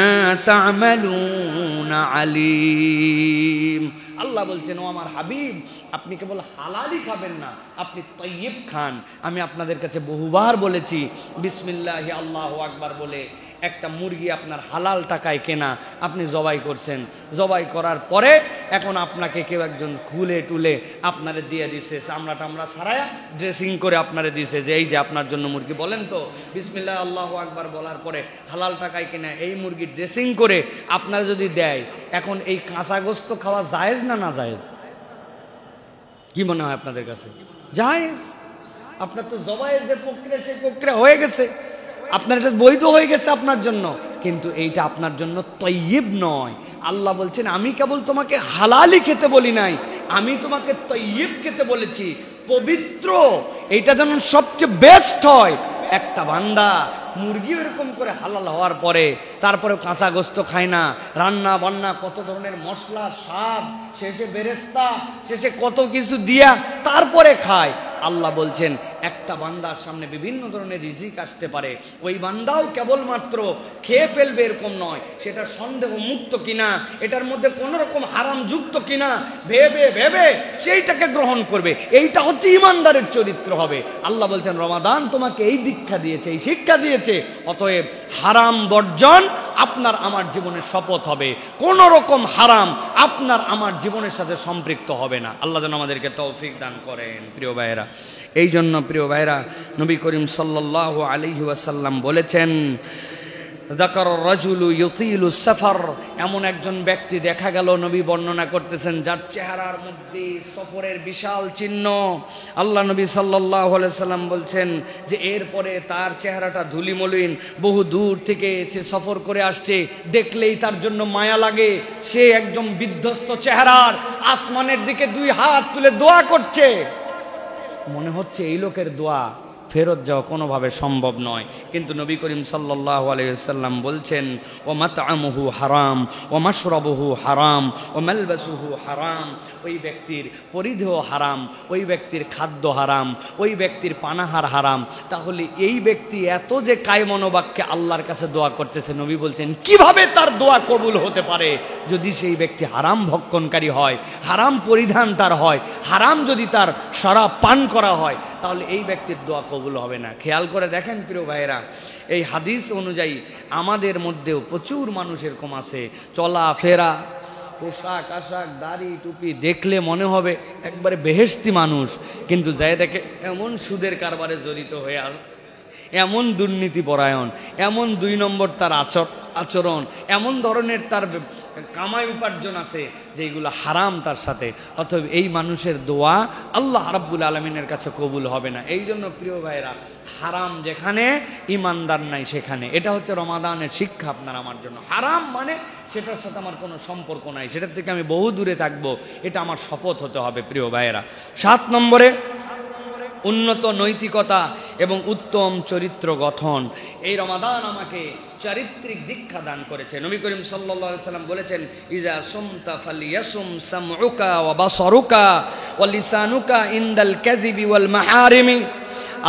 A: তা'মালুনা আলীম। আল্লাহ বলছেন, ও আমার হাবিব, আপনি কেবল হালালই খাবেন না, আপনি তৈয়ব খান। আমি আপনাদের কাছে বহুবার বলেছি, বিসমিল্লাহি আল্লাহু আকবার বলে একটা মুরগি আপনার হালাল টাকায় কেনা, আপনি জবাই করছেন, জবাই করার পরে এখন আপনাকে কেউ একজন খুলে টুলে আপনারে দিয়ে দিছে, চামড়া টামড়া ছাড়ায়া ড্রেসিং করে আপনারে দিছে যে এই যে আপনার জন্য মুরগি। বলেন তো, বিসমিল্লাহ আল্লাহু আকবার বলার পরে হালাল টাকায় কেনা এই মুরগি ড্রেসিং করে আপনারা যদি দেয়, এখন এই কাঁচা গোস্ত খাওয়া জায়েজ না না জায়েজ? কি মনে হয় আপনাদের কাছে? জায়েজ। আপনার তো জবাইয়ের যে প্রক্রিয়া, সেই প্রক্রিয়া হয়ে গেছে, আপনার এটা বৈধ হয়ে গেছে আপনার জন্য, কিন্তু এইটা আপনার জন্য তৈয়ব নয়। আল্লাহ বলছেন, আমি কেবল তোমাকে হালালি খেতে বলি নাই, আমি তোমাকে তৈয়ব খেতে বলেছি, পবিত্র। এইটা যেন সবচেয়ে বেস্ট হয়। একটা বান্দা মুরগি এরকম করে হালাল হওয়ার পরে তারপরে কাঁচা গোস্ত খায় না, রান্না বান্না কত ধরনের মশলা, স্বাদ, শেষে বেরেস্তা, শেষে কত কিছু দিয়া তারপরে খায়। আল্লাহ বলছেন, একটা বান্দার সামনে বিভিন্ন ধরনের রিজিক আসতে পারে, ওই বান্দাও কেবলমাত্র খেয়ে ফেলবে এরকম নয়, সেটা সন্দেহ মুক্ত কিনা, এটার মধ্যে কোন রকম হারাম যুক্ত কিনা ভেবে ভেবে সেইটাকে গ্রহণ করবে। এইটা হচ্ছে ইমানদারের চরিত্র হবে। আল্লাহ বলছেন, রমাদান তোমাকে এই দীক্ষা দিয়েছে, এই শিক্ষা দিয়েছে, অতএব হারাম বর্জন আপনার আমার জীবনের শপথ হবে। কোন রকম হারাম আপনার আমার জীবনের সাথে সম্পৃক্ত হবে না। আল্লাহ যেন আমাদেরকে তৌফিক দান করেন। প্রিয় ভাইয়েরা, এই জন্য প্রিয় ভাইয়েরা, নবী করিম সাল্লাল্লাহু আলাইহি ওয়াসাল্লাম বলেছেন, যাকার রাজুলু ইউতিলু সফর, এমন একজন ব্যক্তি দেখা গেল, নবী বর্ণনা করতেছেন, যার চেহারার মধ্যে সফরের বিশাল চিহ্ন। আল্লাহ নবী সাল্লাল্লাহু আলাইহি সাল্লাম বলছেন যে এরপরে তার চেহারাটা ধুলিমলিন, বহু দূর থেকে সে সফর করে আসছে, দেখলেই তার জন্য মায়া লাগে। সে একদম বিধ্বস্ত চেহারার, আসমানের দিকে দুই হাত তুলে দোয়া করছে, মনে হচ্ছে এই লোকের দোয়া ফেরত যাওয়া কোনোভাবে সম্ভব নয়। কিন্তু নবী করিম সাল্লাল্লাহু আলাইহি ওয়াসাল্লাম বলছেন, ও মাতআমুহু হারাম ও মাশরাবুহু হারাম ও মালবাসুহু হারাম, ওই ব্যক্তির পরিধেয় হারাম, ওই ব্যক্তির খাদ্য হারাম, ওই ব্যক্তির পানাহার হারাম। তাহলে এই ব্যক্তি এত যে কায়মনোবাক্যে আল্লাহর কাছে দোয়া করতেছে, নবী বলছেন কিভাবে তার দোয়া কবুল হতে পারে যদি সেই ব্যক্তি হারাম ভক্ষণকারী হয়, হারাম পরিধান তার হয়, হারাম যদি তার শরাব পান করা হয়, তাহলে এই ব্যক্তির দোয়া কবুল হবে না। খেয়াল করে দেখেন প্রিয় ভাইয়েরা, এই হাদিস অনুযায়ী আমাদের মধ্যেও প্রচুর মানুষ এরকম আছে, চলা ফেরা, পোশাক আশাক, দাড়ি টুপি দেখলে মনে হবে একবারে বেহেশতি মানুষ, কিন্তু যাই দেখে এমন সুদের কারবারে জড়িত হয়ে আসে, এমন দুর্নীতি পরায়ণ, এমন দুই নম্বর তার আচরণ, এমন ধরনের তার কামাই উপার্জন আছে যেগুলো হারাম তার সাথে। অতএব এই মানুষের দোয়া আল্লাহ রাব্বুল আলামিনের কাছে কবুল হবে না। এই জন্য প্রিয় ভাইরা, হারাম যেখানে, ইমানদার নাই সেখানে। এটা হচ্ছে রমাদানের শিক্ষা আপনার আমার জন্য। হারাম মানে সেটার সাথে আমার কোনো সম্পর্ক নাই, সেটার থেকে আমি বহু দূরে থাকবো, এটা আমার শপথ হতে হবে প্রিয় ভাইয়েরা। 7 নম্বরে, উন্নত নৈতিকতা এবং উত্তম চরিত্র গঠন। এই রমাদান আমাকে চারিত্রিক দীক্ষা দান করেছে। নবী করিম সাল্লাল্লাহু আলাইহি ওয়াসাল্লাম বলেছেন, ইজা সুমতা ফালিয়াসুম সামউকা ওয়া বাসারুকা ওয়া লিসানুকা ইনদাল কাযিবি ওয়াল মাহারিমি।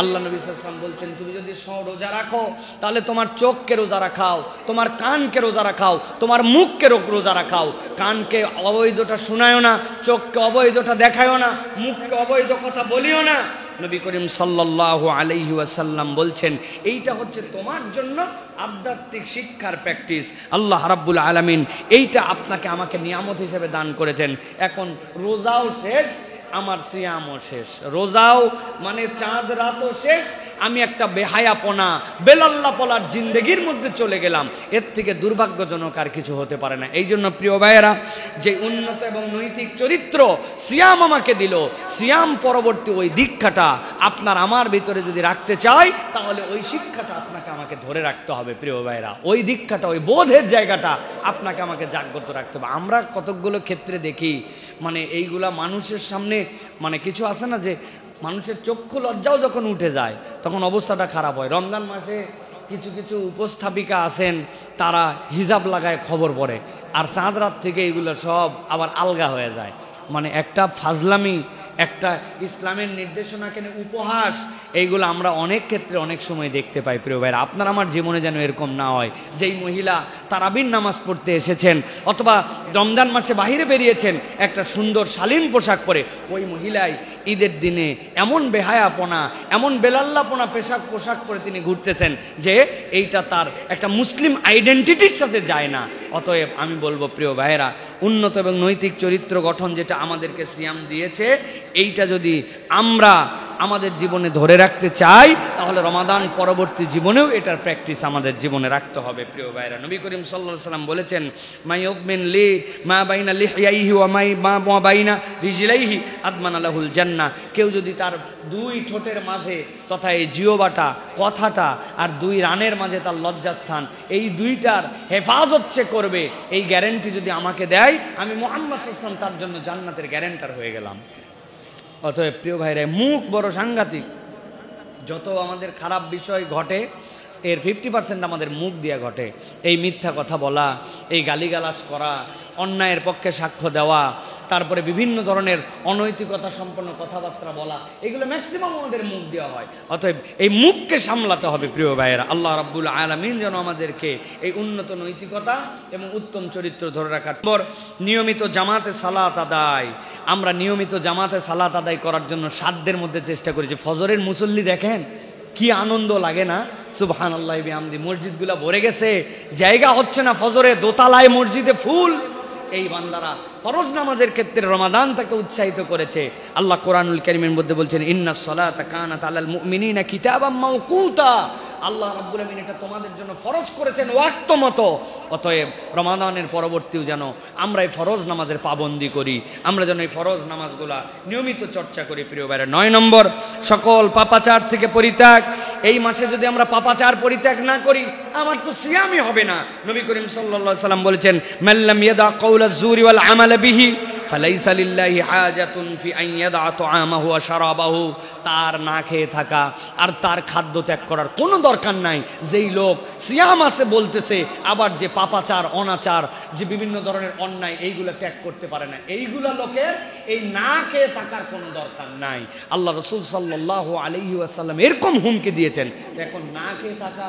A: আল্লাহ নবী সাল্লাল্লাহু আলাইহি ওয়াসাল্লাম বলছেন, তুমি যদি রোজা রাখো তাহলে তোমার চোখকে রোজা রাখাও, তোমার কানকে রোজা রাখাও, তোমার মুখকে রোজা রাখাও। কানকে অবৈধটা শোনায়ও না, চোখকে অবৈধটা দেখায়ও না, মুখকে অবৈধ কথা বলিও না। নবী করিম সাল্লাল্লাহু আলাইহি ওয়াসাল্লাম বলছেন, এইটা হচ্ছে তোমার জন্য আধ্যাত্মিক শিক্ষার প্র্যাকটিস। আল্লাহ রাব্বুল আলামিন এইটা আপনাকে আমাকে নিয়ামত হিসেবে দান করেছেন। এখন রোজাও শেষ, আমার সিয়ামও শেষ। রোজাও মানে চাঁদ রাতও শেষ, আমি একটা বেহায়াপনা, বেলাল্লাপনার জিন্দেগির মধ্যে চলে গেলাম। এর থেকে দুর্ভাগ্যজনক আর কিছু হতে পারে না। এই জন্য প্রিয় ভাইয়েরা, যে উন্নত এবং নৈতিক চরিত্র সিয়াম আমাকে দিল, সিয়াম পরবর্তী ওই দীক্ষাটা আপনার আমার ভিতরে যদি রাখতে চাই, তাহলে ওই শিক্ষাটা আপনাকে আমাকে ধরে রাখতে হবে প্রিয় ভাইয়েরা। ওই দীক্ষাটা, ওই বোধের জায়গাটা আপনাকে আমাকে জাগ্রত রাখতে হবে। আমরা কতকগুলো ক্ষেত্রে দেখি, মানে এইগুলা মানুষের সামনে, মানে কিছু আছে না যে মানুষের চক্ষু লজ্জাও যখন উঠে যায় তখন অবস্থাটা খারাপ হয়। রমজান মাসে কিছু কিছু উপস্থাপিকা আছেন, তারা হিজাব লাগায় খবর পড়ে, আর চাঁদ রাত থেকে এগুলো সব আবার আলগা হয়ে যায়। মানে একটা ফাজলামি, একটা ইসলামের নির্দেশনাকে উপহাস, এইগুলো আমরা অনেক ক্ষেত্রে অনেক সময় দেখতে পাই। প্রিয় ভাইরা, আপনার আমার জীবনে যেন এরকম না হয়, যেই মহিলা তারাবির নামাজ পড়তে এসেছেন অথবা রমজান মাসে বাহিরে বেরিয়েছেন একটা সুন্দর শালীন পোশাক পরে, ওই মহিলাই ঈদের দিনে এমন বেহায়াপনা, এমন বেলাল্লাপনা পোশাক পরে তিনি ঘুরতেছেন যে এইটা তার একটা মুসলিম আইডেন্টিটির সাথে যায় না। অতএব আমি বলবো প্রিয় ভাইয়েরা, উন্নত এবং নৈতিক চরিত্র গঠন যেটা আমাদেরকে সিয়াম দিয়েছে, এইটা যদি আমরা আমাদের জীবনে ধরে রাখতে চাই, তাহলে রমাদান পরবর্তী জীবনেও এটার প্র্যাকটিস আমাদের জীবনে রাখতে হবে। প্রিয় ভাইরা, নবী করিম সাল্লাল্লাহু আলাইহি ওয়াসাল্লাম বলেছেন, মাইয়ুমিন লি মা বাইনা লিহইয়াইহি ওয়া মা বাইনা রিজলাইহি আদমানা লাহুল জান্নাহ। কেউ যদি তার দুই ঠোঁটের মাঝে তথা এই জিহ্বাটা, কথাটা আর দুই রানের মাঝে তার লজ্জাস্থান, এই দুইটার হেফাজত সে করবে, এই গ্যারান্টি যদি আমাকে দেয়, আমি মুহাম্মদ সাল্লাল্লাহু আলাইহি ওয়াসাল্লাম তার জন্য জান্নাতের গ্যারান্টার হয়ে গেলাম। অতএব প্রিয় ভাইরা, মুখ বড় সাংঘাতিক। যত আমাদের খারাপ বিষয় ঘটে এর 50% আমাদের মুখ দিয়ে ঘটে। এই মিথ্যা কথা বলা, এই গালিগালাজ করা, অন্যায়ের পক্ষে সাক্ষ্য দেওয়া, তারপরে বিভিন্ন ধরনের অনৈতিকতা সম্পন্ন কথাবার্তা বলা, এগুলো ম্যাক্সিমাম আমাদের মুখ দেওয়া হয়। অতএব এই মুখকে সামলাতে হবে প্রিয় ভাইয়েরা। আল্লাহ রাব্বুল আলামিন যেন আমাদেরকে এই উন্নত নৈতিকতা এবং উত্তম চরিত্র ধরে রাখার পর নিয়মিত জামাতে সালাত আদায়। আমরা নিয়মিত জামাতে সালাত আদায় করার জন্য সাধ্যের মধ্যে চেষ্টা করেছি। ফজরের মুসল্লি দেখেন কি আনন্দ লাগে না? সুবহানাল্লাহ বিহামদি। মসজিদগুলো ভরে গেছে, জায়গা হচ্ছে না, ফজরে দোতলায় মসজিদে ফুল। এই বান্দারা ফরজ নামাজের ক্ষেত্রে রমাদান তাকে উৎসাহিত করেছে। আল্লাহ কোরআনুল কারীমের মধ্যে বলছেন, ইন্নাস সালাতা কানাত আলাল মুমিনিনা কিতাবাম মাওকুতা। আল্লাহ রাব্বুল আমিন এটা তোমাদের জন্য ফরজ করেছেন ওয়াক্ত মতো। অতএব রমাদানের পরবর্তীও যেন আমরা এই ফরজ নামাজের পাবন্দি করি, আমরা যেন এই ফরজ নামাজগুলা নিয়মিত চর্চা করি। প্রিয় ভাইরা, 9 নম্বর, সকল পাপাচার থেকে পরিত্যাগ। এই মাসে যদি আমরা পাপাচার পরিত্যাগ না করি, আমার তো সিয়ামই হবে না। নবী করিম সাল্লাল্লাহু আলাইহি সাল্লাম বলেছেন, মাল্লাম ইয়াদা কাওলাজ জুরি ওয়াল আমাল বিহি ফালাইসা লিল্লাহি হাজাতুন ফি আন ইয়াদা তুআমাহু ওয়া শারাবাহু। তার না খেয়ে থাকা আর তার খাদ্য ত্যাগ করার কোনো দরকার নাই। যেই লোক সিয়াম আছে বলতেছে, আবার যে পাপাচার, অনাচার, যে বিভিন্ন ধরনের অন্যায়, এইগুলো ত্যাগ করতে পারে না, এইগুলা লোকের এই না খেয়ে থাকার কোনো দরকার নাই। আল্লাহ রাসূল সাল্লাল্লাহু আলাইহি ওয়াসাল্লাম এরকম হুমকি দিয়েছেন। এখন না খেয়ে থাকা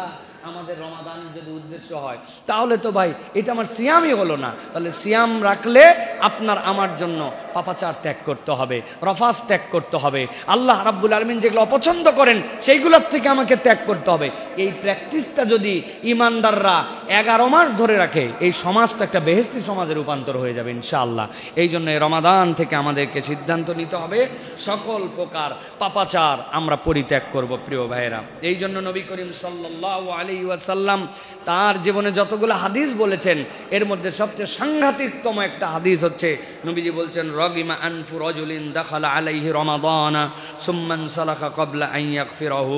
A: আমাদের রমাদানের যদি উদ্দেশ্য হয়, তাহলে তো ভাই এটা আমার সিয়ামই হলো না। তাহলে সিয়াম রাখলে আপনার আমার জন্য পাপাচার ত্যাগ করতে হবে, রফাস ত্যাগ করতে হবে, আল্লাহ রাব্বুল আলামিন যেগুলো অপছন্দ করেন সেইগুলোর থেকে আমাকে ত্যাগ করতে হবে। এই প্র্যাকটিসটা যদি ইমানদাররা 11 মাস ধরে রাখে, এই সমাজটা একটা বেহেশতি সমাজে রূপান্তর হয়ে যাবে ইনশাআল্লাহ। এই জন্য রমাদান থেকে আমাদেরকে সিদ্ধান্ত নিতে হবে সকল প্রকার পাপাচার আমরা পরিত্যাগ করব। প্রিয় ভাইয়েরা, এই জন্য নবী করিম সাল্লাল্লাহু আলাইহি ওয়াসাল্লাম তার জীবনে যতগুলো হাদিস বলেছেন, এর মধ্যে সবচেয়ে সাংঘাতিকতম একটা হাদিস হচ্ছে, নবীজি বলছেন, রাগিমা আনফু রাজুলিন দাখালা আলাইহি রমাদানা সুম্মান সালাখা ক্বাবলা আন ইয়াগফিরাহু।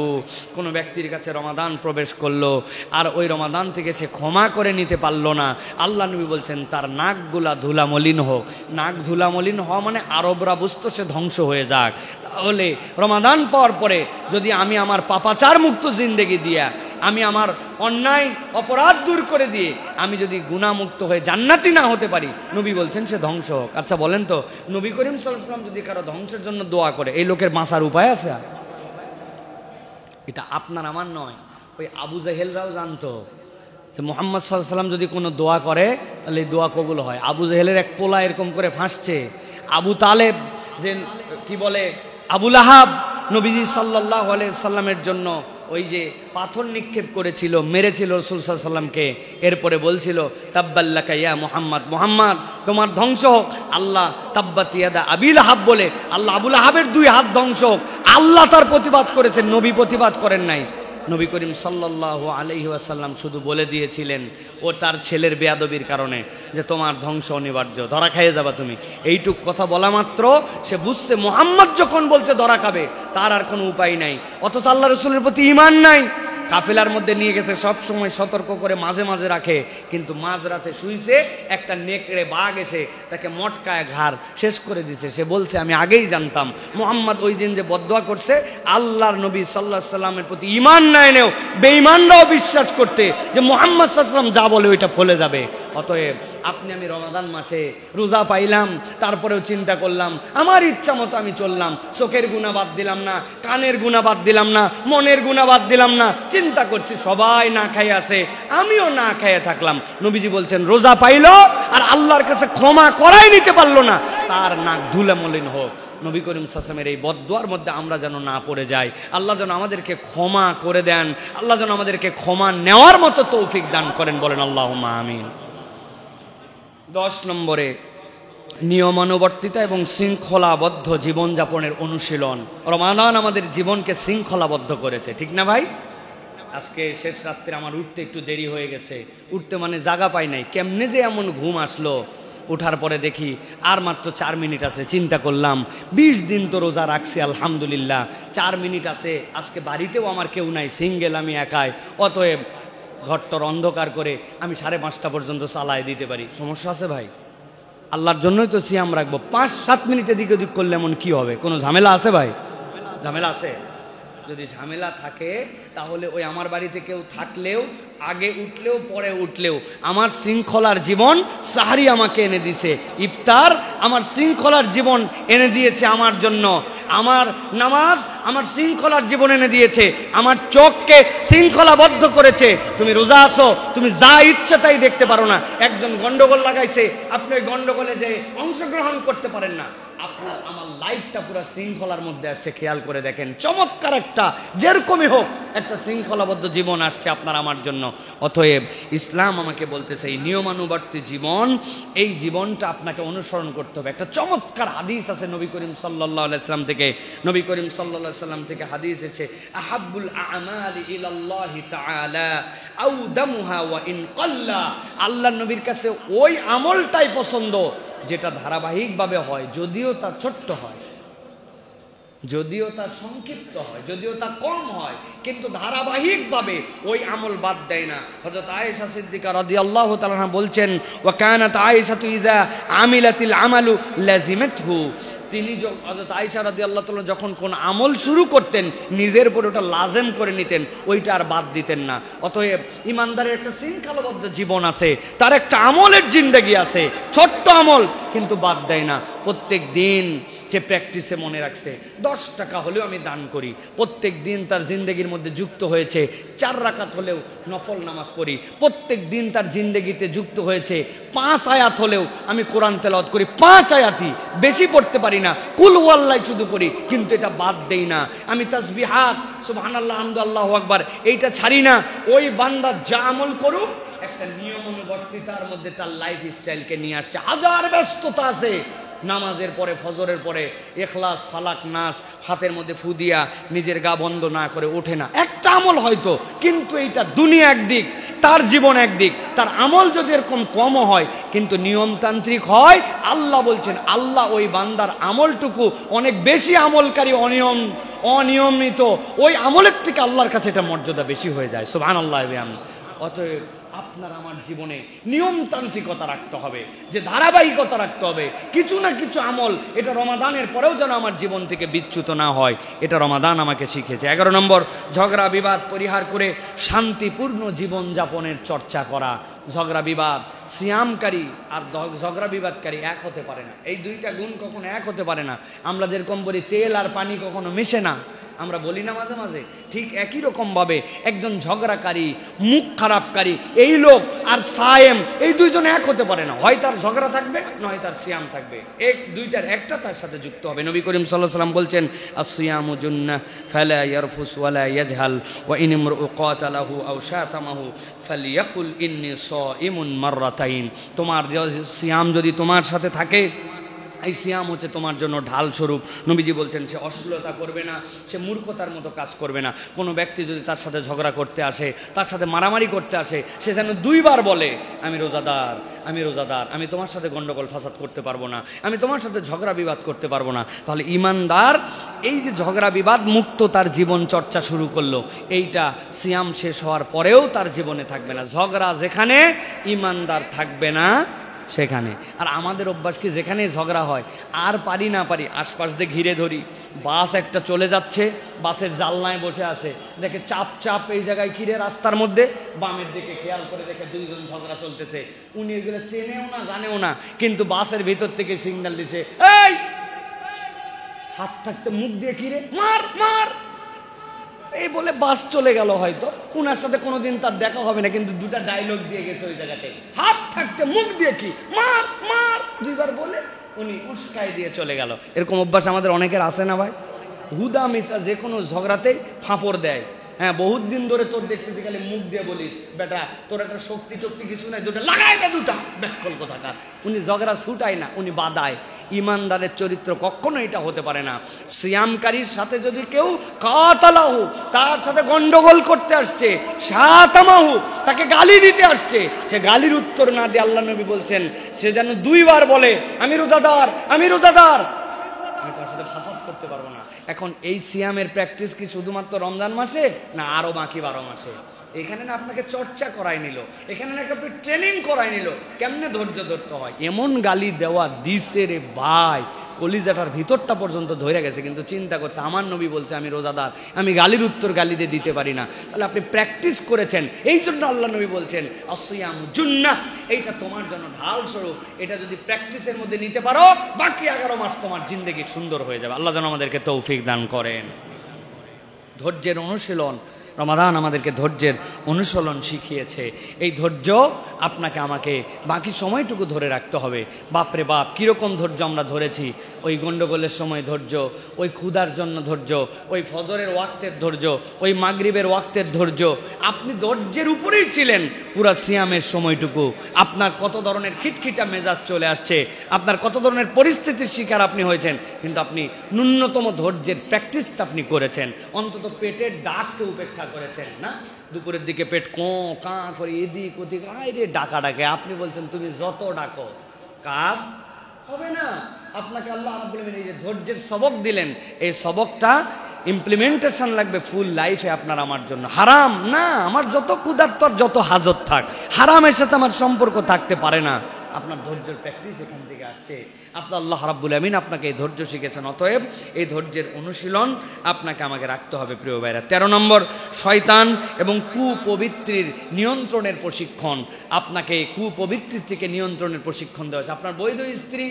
A: কোন ব্যক্তির কাছে রমাদান প্রবেশ করলো আর ওই রমাদান থেকে সে ক্ষমা করে নিতে পারলো না, আল্লাহ নবী বলছেন তার নাকগুলা ধুলামলিন হোক। নাক ধুলামলিন হওয়া মানে আরবরা বুঝতো সে ধ্বংস হয়ে যাক। তাহলে রমাদান পাওয়ার পরে যদি আমি আমার পাপাচার মুক্ত জিন্দেগি দিয়া, আমি আমার অন্যায় অপরাধ দূর করে দিয়ে আমি যদি গুনাহমুক্ত হয়ে জান্নাতি না হতে পারি, নবী বলছেন সে ধ্বংস হোক। আচ্ছা বলেন তো, নবী করিম সাল্লাল্লাহু আলাইহি ওয়াসাল্লাম যদি কারো ধ্বংসের জন্য দোয়া করে, এই লোকের বাঁচার উপায় আছে? এটা আপনার আমার নয়, ওই আবু জেহেলরাও জানতো যে মুহাম্মদ সাল্লাল্লাহু আলাইহি ওয়াসাল্লাম যদি কোনো দোয়া করে তাহলে এই দোয়া কবুল হয়। আবু জেহেলের এক পোলা এরকম করে ফাঁসছে। আবু তালেব, যে কি বলে আবু লাহাব, নবীজি সাল্লাল্লাহু আলাইহি ওয়াসাল্লামের জন্য ওই যে পাথর নিক্ষেপ করেছিল, মেরেছিল রাসূল সাল্লাল্লাহু আলাইহি ওয়াসাল্লামকে, এরপরে বলছিল তাব্বাল্লাকা ইয়া মুহাম্মদ, মুহাম্মদ তোমার ধ্বংস হোক। আল্লাহ তাব্বাত ইয়াদা আবি লাহাব বলে আল্লাহ আবু লাহাবের 2 হাত ধ্বংস হোক। আল্লাহ তার প্রতিবাদ করেছেন, নবী প্রতিবাদ করেন নাই। নবী করিম সাল্লাল্লাহু আলাইহি ওয়াসাল্লাম শুধু বলে দিয়েছিলেন ও তার ছেলের বেয়াদবির কারণে যে তোমার ধ্বংস অনিবার্য, ধরা খাইয়ে যাবা তুমি। এইটুক কথা বলা মাত্র সে বুঝছে মুহাম্মদ যখন বলছে ধরা খাবে, তার আর কোনো উপায় নাই। অথচ আল্লাহ রাসূলের প্রতি ঈমান নাই, কাফেলার মধ্যে নিয়ে গেছে, সব সময় সতর্ক করে মাঝে মাঝে রাখে, কিন্তু মাঝরাতে শুইছে, একটা নেকড়ে বাঘ এসে তাকে মটকায় ঘাড় শেষ করে দিছে। সে বলছে আমি আগেই জানতাম মুহাম্মদ ওই দিন যে বদদোয়া করছে, আল্লাহর নবী সাল্লাল্লাহু আলাইহি সাল্লামের প্রতি ঈমান না এনেও বেঈমানরাও বিশ্বাস করতে যে মুহাম্মদ সাল্লাল্লাহু আলাইহি সাল্লাম যা বলে ওইটা ফলে যাবে। অতএব আপনি আমি রমাদান মাসে রোজা পাইলাম, তারপরেও চিন্তা করলাম আমার ইচ্ছা মতো আমি চললাম, চোখের গুনাহ বাদ দিলাম না, কানের গুনাহ বাদ দিলাম না, মনের গুনাহ বাদ দিলাম না, চিন্তা করছি সবাই না খাইয়ে আছে, আমিও না খাইয়ে থাকলাম। নবীজি বলছেন রোজা পাইলো আর আল্লাহর কাছে ক্ষমা করাই নিতে পারলো না, তার নাক ধুলে মলিন হোক। নবী করিম সাল্লাল্লাহু আলাইহি ওয়াসাল্লামের এই বদদোয়ার মধ্যে আমরা যেন না পড়ে যাই। আল্লাহ যেন আমাদেরকে ক্ষমা করে দেন, আল্লাহ যেন আমাদেরকে ক্ষমা নেওয়ার মতো তৌফিক দান করেন, বলেন আল্লাহুম্মা আমিন। 10 নম্বরে নিয়মানুবর্তিতা এবং শৃঙ্খলাবদ্ধ জীবনযাপনের অনুশীলন। রমাদান আমাদের জীবনকে শৃঙ্খলাবদ্ধ করেছে, ঠিক না ভাই? আজকে শেষ রাত্রে আমার উঠতে একটু দেরি হয়ে গেছে, উঠতে মানে জাগা পাই নাই, কেমনে যে এমন ঘুম আসলো। উঠার পরে দেখি আর মাত্র 4 মিনিট আছে, চিন্তা করলাম 20 দিন তো রোজা রাখছি আলহামদুলিল্লাহ, 4 মিনিট আছে, আজকে বাড়িতেও আমার কেউ নাই, সিঙ্গেল আমি একাই, অতএব ঘরটর অন্ধকার করে আমি 5:30 পর্যন্ত চালায় দিতে পারি, সমস্যা আছে ভাই? আল্লাহর জন্যই তো সিয়াম রাখবো, 5-7 মিনিটের দিকে ওদিক করলে এমন কি হবে? কোনো ঝামেলা আছে ভাই? ঝামেলা আছে? যদি ঝামেলা থাকে তাহলে ওই আমার বাড়িতে কেউ থাকলেও, আগে উঠলেও পরে উঠলেও, আমার শৃঙ্খলার জীবন সাহারি আমাকে এনে দিছে, ইফতার আমার শৃঙ্খলার জীবন এনে দিয়েছে আমার জন্য, আমার নামাজ আমার শৃঙ্খলার জীবন এনে দিয়েছে, আমার চোখকে শৃঙ্খলাবদ্ধ করেছে। তুমি রোজা আছো, তুমি যা ইচ্ছে তাই দেখতে পারো না। একজন গন্ডগোল লাগাইছে, আপনি ওই গন্ডগোলে যে অংশগ্রহণ করতে পারেন না। আপনার আমার লাইফটা পুরো শৃঙ্খলার মধ্যে আসছে, খেয়াল করে দেখেন, চমৎকার একটা যেরকমই হোক একটা শৃঙ্খলাবদ্ধ জীবন আসছে আপনার আমার জন্য। অতএব ইসলাম আমাকে বলতেছে এই নিয়মানুবর্তী জীবন, এই জীবনটা আপনাকে অনুসরণ করতে হবে। একটা চমৎকার হাদিস আছে নবী করিম সাল্লাল্লাহু আলাইহি সাল্লাম থেকে, নবী করিম সাল্লাল্লাহু আলাইহি সাল্লাম থেকে হাদিস এসেছে, আহাব্বুল আমালি ইলাল্লাহি তাআলা আউদামুহা ওয়া ইন কাল্লা। আল্লাহর নবীর কাছে ওই আমলটাই পছন্দ যেটা ধারাবাহিকভাবে হয়, যদিও তা ছোট্ট হয়, যদিও তা সংক্ষিপ্ত হয়, যদিও তা কম হয়, কিন্তু ধারাবাহিকভাবে ওই আমল বাদ দেয় না। হযরত আয়েশা সিদ্দিকা রাদিয়াল্লাহু তাআলা আনহা বলছেন, ওয়া কানাত আয়েশাতু ইযা আমিলাতিল আমালু লাজিমাতহু। তিনি হযরত আয়েশা রাদিয়াল্লাহু তাআলা যখন কোন আমল শুরু করতেন নিজের উপর ওটা লাজেম করে নিতেন, ওইটা আর বাদ দিতেন না। অতএব ইমানদারের একটা শৃঙ্খলাবদ্ধ জীবন আছে, তার একটা আমলের জিন্দেগি আছে, ছোট্ট আমল কিন্তু বাদ দেয় না। প্রত্যেক দিন সে প্র্যাকটিসে মনে রাখছে 10 টাকা হলেও আমি দান করি, প্রত্যেক দিন তার জিন্দেগির মধ্যে যুক্ত হয়েছে 4 রাকাত হলেও নফল নামাজ পড়ি, প্রত্যেক দিন তার জিন্দেগিতে যুক্ত হয়েছে 5 আয়াত হলেও আমি কোরআন তেলাওয়াত করি, 5 আয়াতই, বেশি পড়তে পারি না, কুল ওয়াল্লাহ শুধু পড়ি, কিন্তু এটা বাদ দেই না। আমি তাসবিহাত সুবহানাল্লাহ আলহামদুলিল্লাহু আকবার এইটা ছাড়ি না। ওই বান্দা যা আমল করুক একটা নিয়ম অনুবর্তিতার মধ্যে তার লাইফ স্টাইলকে নিয়ে আসছে। হাজার ব্যস্ততা আছে, নামাজের পরে ফজরের পরে ইখলাস ফালাক নাস হাতের মধ্যে ফু দিয়া নিজের গা বন্ধ না করে ওঠে না, একটা আমল হয়তো, কিন্তু এইটা দুনিয়া একদিক, তার জীবন একদিক। তার আমল যদি এরকম কমও হয় কিন্তু নিয়মতান্ত্রিক হয়, আল্লাহ বলছেন আল্লাহ ওই বান্দার আমলটুকু অনেক বেশি আমলকারী অনিয়মিত ওই আমলের থেকে আল্লাহর কাছে এটা মর্যাদা বেশি হয়ে যায়। সুবহানাল্লাহ। অতএব আপনার আমার জীবনে নিয়মতান্ত্রিকতা রাখতে হবে, যে ধারাবাহিকতা রাখতে হবে, কিছু না কিছু আমল এটা রমাদানের পরেও যেন আমার জীবন থেকে বিচ্যুত না হয়, এটা রমাদান আমাকে শিখেছে। 11 নম্বর, ঝগড়া বিবাদ পরিহার করে শান্তিপূর্ণ জীবনযাপনের চর্চা করা। ঝগড়া বিবাদ, সিয়ামকারী আর ঝগড়া বিবাদকারী এক হতে পারে না, এই দুইটা গুণ কখনো এক হতে পারে না। আমরা যেরকম বলি তেল আর পানি কখনো মিশে না, আমরা বলি না মাঝে মাঝে, ঠিক একই রকম ভাবে একজন ঝগড়াকারী মুখ খারাপকারী এই লোক আর সায়েম এই দুইজনে এক হতে পারে না, হয় তার ঝগড়া থাকবে নয় তার সিয়াম থাকবে, দুইটার একটা তার সাথে যুক্ত হবে। নবী করিম সাল্লাল্লাহু আলাইহি ওয়াসাল্লাম বলছেন আস-সিয়ামু জুন্নাহ ফালা ইয়ারফুস ওয়ালা ইয়াজহাল ওয়া ইন ইমরুউ কাতালাহু আও শাতামাহু ফালিয়াকুল ইন্নী সাইমুন মাররাতাইন। তোমার সিয়াম যদি তোমার সাথে থাকে, এই সিয়াম হচ্ছে তোমার জন্য ঢাল স্বরূপ। নবীজি বলছেন সে অশ্লীলতা করবে না, সে মূর্খতার মতো কাজ করবে না। কোনো ব্যক্তি যদি তার সাথে ঝগড়া করতে আসে, তার সাথে মারামারি করতে আসে, সে যেন 2 বার বলে আমি রোজাদার, আমি রোজাদার, আমি তোমার সাথে গন্ডগোল ফাসাদ করতে পারবো না, আমি তোমার সাথে ঝগড়া বিবাদ করতে পারবো না। তাহলে ইমানদার এই যে ঝগড়া বিবাদ মুক্ত তার জীবন চর্চা শুরু করলো, এইটা সিয়াম শেষ হওয়ার পরেও তার জীবনে থাকবে না। ঝগড়া যেখানে, ইমানদার থাকবে না সেখানে। আর আমাদের অভ্যাস কি, যেখানে ঝগড়া হয় আর পারি না পারি আশপাশ দিয়ে ঘিরে ধরি। বাস একটা চলে যাচ্ছে, বাসের জানলায় বসে আছে, দেখে চাপ চাপ এই জায়গায় ঘিরে রাস্তার মধ্যে, বামের দিকে খেয়াল করে দেখে 2 জন ঝগড়া চলতেছে। উনি এগুলো চেনেও না জানেও না, কিন্তু বাসের ভিতর থেকে সিগন্যাল দিচ্ছে এই হাত থাকতে মুখ দিয়ে ঘিরে মার মার, এই বলে বাস চলে গেল। হয়তো উনার সাথে কোনোদিন তার দেখা হবে না, কিন্তু 2টা ডায়লগ দিয়ে গেছে ওই জায়গাতে, হাত থাকতে মুখ দিয়ে কি মার মার 2 বার বলে উনি উস্কাই দিয়ে চলে গেল। এরকম অভ্যাস আমাদের অনেকের আছে না ভাই? হুদা মিশা যে কোনো ঝগড়াতেই ফাঁপড় দেয়। হ্যাঁ, বহুত দিন ধরে তোর দেখতেছি খালি মুখ দিয়ে বলিস, বেটা তোর একটা শক্তি টক্তি কিছু নাই, 2টা লাগাই দে 2টা ব্যাকল কোথাকার। উনি ঝগড়া ছুটায় না, উনি বাদায়। ইমানদারের চরিত্র কখনো এটা হতে পারে না। সিয়ামকারীর সাথে যদি কেউ কাতালাহু, তার সাথে গন্ডগোল করতে আসছে, শাতামাহু, তাকে গালি দিতে আসছে, সে গালির উত্তর না দিয়ে আল্লাহ নবী বলছেন সে যেন 2 বার বলে আমি রোজাদার, আমি রোজাদার, আমি তার সাথে ফাসাদ করতে পারবো না। এখন এই সিয়ামের প্র্যাকটিস কি শুধুমাত্র রমজান মাসে, না আরো বাকি 12 মাসে? এখানে না আপনাকে চর্চা করাই নিল, এখানে না আপনি ট্রেনিং করাই নিল কেমনে ধৈর্য ধরতে হয়। এমন গালি দেওয়া দিছে রে ভাই, কলিজাটার ভিতরটা পর্যন্ত ধরে গেছে, কিন্তু চিন্তা করছে আমার নবী বলছে আমি রোজাদার, আমি গালির উত্তর গালি দিয়ে দিতে পারি না। তাহলে আপনি প্র্যাকটিস করেছেন, এই জন্য আল্লাহ নবী বলছেন আসিয়াম জুন্নাহ, এইটা তোমার জন্য ঢাল স্বরূপ। এটা যদি প্র্যাকটিসের মধ্যে নিতে পারো, বাকি 11 মাস তোমার জিন্দেগি সুন্দর হয়ে যাবে। আল্লাহ যেন আমাদেরকে তৌফিক দান করেন। ধৈর্যের অনুশীলন, রমাদান আমাদেরকে ধৈর্যের অনুশীলন শিখিয়েছে। এই ধৈর্য আপনাকে আমাকে বাকি সময়টুকু ধরে রাখতে হবে। বাপরে বাপ, কীরকম ধৈর্য আমরা ধরেছি! ওই গন্ডগোলের সময় ধৈর্য, ওই ক্ষুধার জন্য ধৈর্য, ওই ফজরের ওয়াক্তের ধৈর্য, ওই মাগরিবের ওয়াক্তের ধৈর্য। আপনি ধৈর্যের উপরেই ছিলেন পুরা সিয়ামের সময়টুকু। আপনার কত ধরনের খিটখিটা মেজাজ চলে আসছে, আপনার কত ধরনের পরিস্থিতির শিকার আপনি হয়েছেন, কিন্তু আপনি ন্যূনতম ধৈর্যের প্র্যাকটিসটা আপনি করেছেন। অন্তত পেটের ডাককে উপেক্ষা করেছেন না। দুপুরের দিকে পেট কোঁ কাঁ করে এদিক ওদিক আরে ডাকা ডাকে, আপনি বলছেন তুমি যত ডাকো কাজ হবে না। আপনাকে আল্লাহ রাব্বুল আলামিন এই যে ধৈর্যের সবক দিলেন, এই সবকটা ইমপ্লিমেন্টেশন লাগবে ফুল লাইফে আপনার আমার জন্য। হারাম না, আমার যত ক্ষুধার্ত যত হাজত থাক, হারামের সাথে আমার সম্পর্ক থাকতে পারে না। আপনার ধৈর্যের প্র্যাকটিস এখান থেকে আসছে। আপনার আল্লাহ রাব্বুল আমিন আপনাকে এই ধৈর্য শিখেছেন, অতএব এই ধৈর্যের অনুশীলন আপনাকে আমাকে রাখতে হবে। প্রিয় ভাইরা, 13 নম্বর, শয়তান এবং কুপবিত্রির নিয়ন্ত্রণের প্রশিক্ষণ। আপনাকে কুপবিত্রির থেকে নিয়ন্ত্রণের প্রশিক্ষণ দেওয়া হয়েছে। আপনার বৈধ স্ত্রী,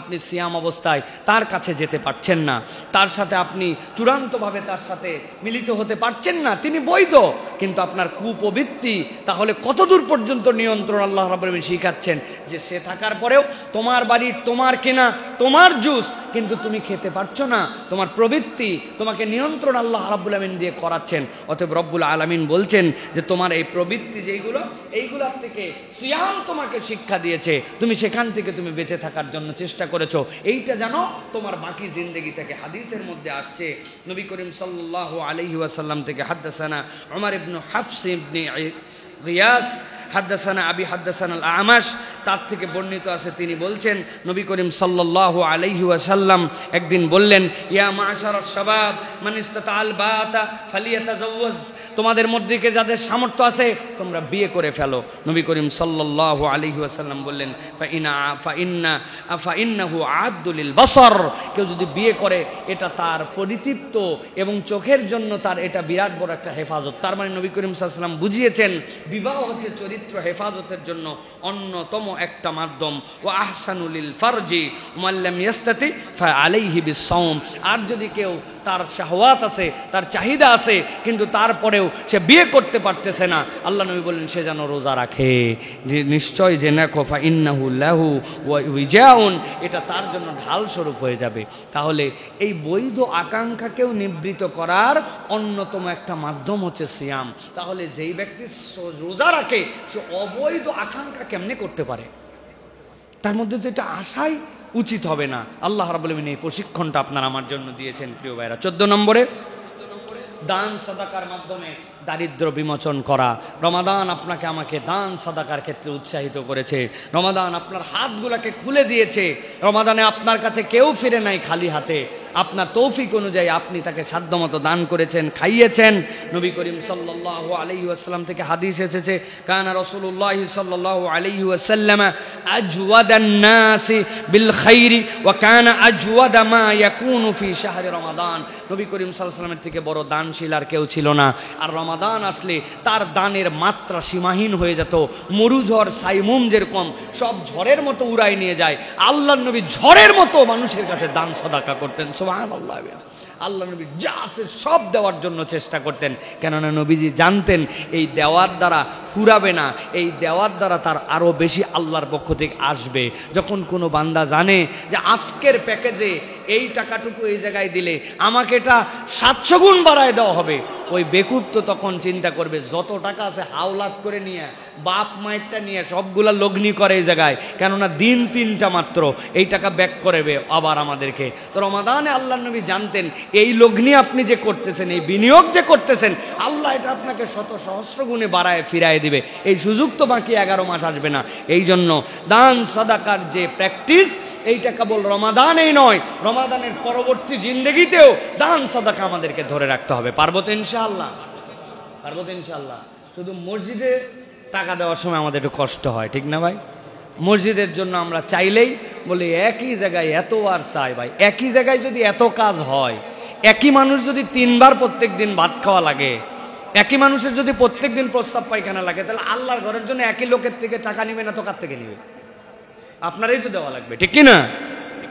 A: আপনি সিয়াম অবস্থায় তার কাছে যেতে পারছেন না, তার সাথে আপনি চূড়ান্তভাবে তার সাথে মিলিত হতে পারছেন না, তিনি বৈধ, কিন্তু আপনার কুপবিত্তি তাহলে কতদূর পর্যন্ত নিয়ন্ত্রণ আল্লাহ রাব্বুল আমিন শিখাচ্ছেন যে সে থাকার পরেও তোমার বাড়ির, তোমার কেনা, তোমার জুস, কিন্তু তুমি খেতে পারছো না। তোমার প্রবৃত্তি, তোমাকে নিয়ন্ত্রণ আল্লাহ রাব্বুল আমিন দিয়ে করাচ্ছেন। অতএব রব্বুল আলামিন বলছেন যে তোমার এই প্রবৃত্তি যেইগুলো, এইগুলোর থেকে সিয়াম তোমাকে শিক্ষা দিয়েছে, তুমি সেখান থেকে তুমি বেঁচে থাকার জন্য চেষ্টা করেছো, এইটা জানো তোমার বাকি জিন্দেগি থেকে। হাদিসের মধ্যে আসছে নবী করিম সাল্লাল্লাহু আলাইহি ওয়াসাল্লাম থেকে, হাদাসানা উমর ইবনে হাফস ইবনে গিয়াস হাদাসানা আবি হাদাসানা আল আমাশ, তার থেকে বর্ণিত আছে, তিনি বলছেন নবী করিম সাল্লাল্লাহু আলাইহি ওয়াসাল্লাম একদিন বললেন, ইয়া মাশারাশ শাবাব মান ইসতাতাআল বাতা ফালিয়াতাজাওয়াজ, তোমাদের মধ্যে যাদের সামর্থ্য আছে তোমরা বিয়ে করে ফেলো। নবী করিম সাল্লাল্লাহু আলাইহি ওয়াসাল্লাম বললেন, ফাইন্নাহু আদ্দুল লিল বাসার, কেউ যদি বিয়ে করে এটা তার পরিতৃপ্ত এবং চোখের জন্য তার এটা বিরাট বড় একটা হেফাজত। তার মানে নবী করিম সাল্লাল্লাহু আলাইহি ওয়াসাল্লাম বুঝিয়েছেন বিবাহ হচ্ছে চরিত্র হেফাজতের জন্য অন্যতম একটা মাধ্যম। ও আহসানু লিল ফারজি মান লাম ইয়াস্তাতি ফাআলাইহি বিসসাওম, আর যদি কেউ তার শাহওয়াত আছে, তার চাহিদা আছে, কিন্তু তারপরেও সে বিয়ে করতে পারতেছে না, আল্লাহ নবী বললেন সে যেন রোজা রাখে। যে নিশ্চয় যে না খোফা ইন্নাহু লাহু ওয়া উইজাউন, এটা তার জন্য ঢাল স্বরূপ হয়ে যাবে। তাহলে এই বৈধ আকাঙ্ক্ষাকেও নিবৃত করার অন্যতম একটা মাধ্যম হচ্ছে সিয়াম। তাহলে যেই ব্যক্তি রোজা রাখে সে অবৈধ আকাঙ্ক্ষা কেমনে করতে পারে? তার মধ্যে তো এটা আশাই উচিত হবে না। আল্লাহ রাব্বুল আলামিন এই প্রশিক্ষণটা আপনার আমার জন্য দিয়েছেন প্রিয় ভাইরা। 14 নম্বরে দান সাদাকার মাধ্যমে দারিদ্র বিমোচন করা। রমাদান আপনাকে আমাকে দান সাদাকার ক্ষেত্রে উৎসাহিত করেছে। রমাদান আপনার হাতগুলোকে খুলে দিয়েছে। রমাদানে আপনার কাছে কেউ ফিরে নাই খালি হাতে। আপনার তৌফিক অনুযায়ী আপনি তাকে সাধ্যমতো দান করেছেন, খাইয়েছেন। নবী করিম সাল্লাল্লাহু আলাইহি ওয়াসাল্লাম থেকে হাদিস এসেছে, কানা রাসূলুল্লাহ সাল্লাল্লাহু আলাইহি ওয়াসাল্লাম আজওয়াদান নাসি বিল খাইরি ওয়া কানা আজওয়াদা মা ইয়াকুনু ফি শাহরি রমাদান। নবী করিম সাল্লাল্লাহু আলাইহি ওয়াসাল্লামের থেকে বড় দানশীল আর কেউ ছিল না। আর রমাদান আসলে তার দানের মাত্রা সীমাহীন হয়ে যেত। মরুঝড় সাইমুম যেরকম সব ঝড়ের মতো উড়াই নিয়ে যায়, আল্লাহর নবী ঝড়ের মতো মানুষের কাছে দান সাদাকা করতেন। সুবহানাল্লাহ। আল্লাহ নবী যা আছে সব দেওয়ার জন্য চেষ্টা করতেন, কেননা নবীজি জানতেন এই দেওয়ার দ্বারা ফুরাবে না, এই দেওয়ার দ্বারা তার আরো বেশি আল্লাহর পক্ষ থেকে আসবে। যখন কোনো বান্দা জানে যে আজকের প্যাকেজে এই টাকাটুকু এই জায়গায় দিলে আমাকে এটা 700 গুণ বাড়ায় দেওয়া হবে, ওই বেকুব তো তখন চিন্তা করবে যত টাকা আছে হাওলাত করে নিয়ে বাপ মায়েরটা নিয়ে সবগুলা লগ্নি করে এই জায়গায়, কেননা দিন 3টা মাত্র, এই টাকা ব্যাক করবে আবার আমাদেরকে। তো রমাদানে আল্লাহ নবী জানতেন এই লগ্নি আপনি যে করতেছেন, এই বিনিয়োগ যে করতেছেন, আল্লাহ এটা আপনাকে শত সহস্র গুণে বাড়ায় ফিরায় দিবে। এই সুযোগ তো বাকি 11 মাস আসবে না। এই জন্য দান সাদাকার যে প্র্যাকটিস, এইটা কেবল রমাদানেই নয়, রমাদানের পরবর্তী জিন্দেগিতেও দান সাদাকা আমাদেরকে ধরে রাখতে হবে। পারবো তো ইনশাআল্লাহ? পারবো তো ইনশাআল্লাহ? শুধু মসজিদে টাকা দেওয়ার সময় আমাদের একটু কষ্ট হয়, ঠিক না ভাই? মসজিদের জন্য আমরা চাইলেই বলি একই জায়গায় এত আর চাই। ভাই একই জায়গায় যদি এত কাজ হয়, একই মানুষ যদি 3 বার প্রত্যেক দিন ভাত খাওয়া লাগে, একই মানুষের যদি প্রত্যেক দিন প্রস্রাব পায়খানা লাগে, তাহলে আল্লাহর ঘরের জন্য একই লোকের থেকে টাকা নিবে না তো কার থেকে নিবে? আপনারাই তো দেওয়া লাগবে, ঠিক কিনা?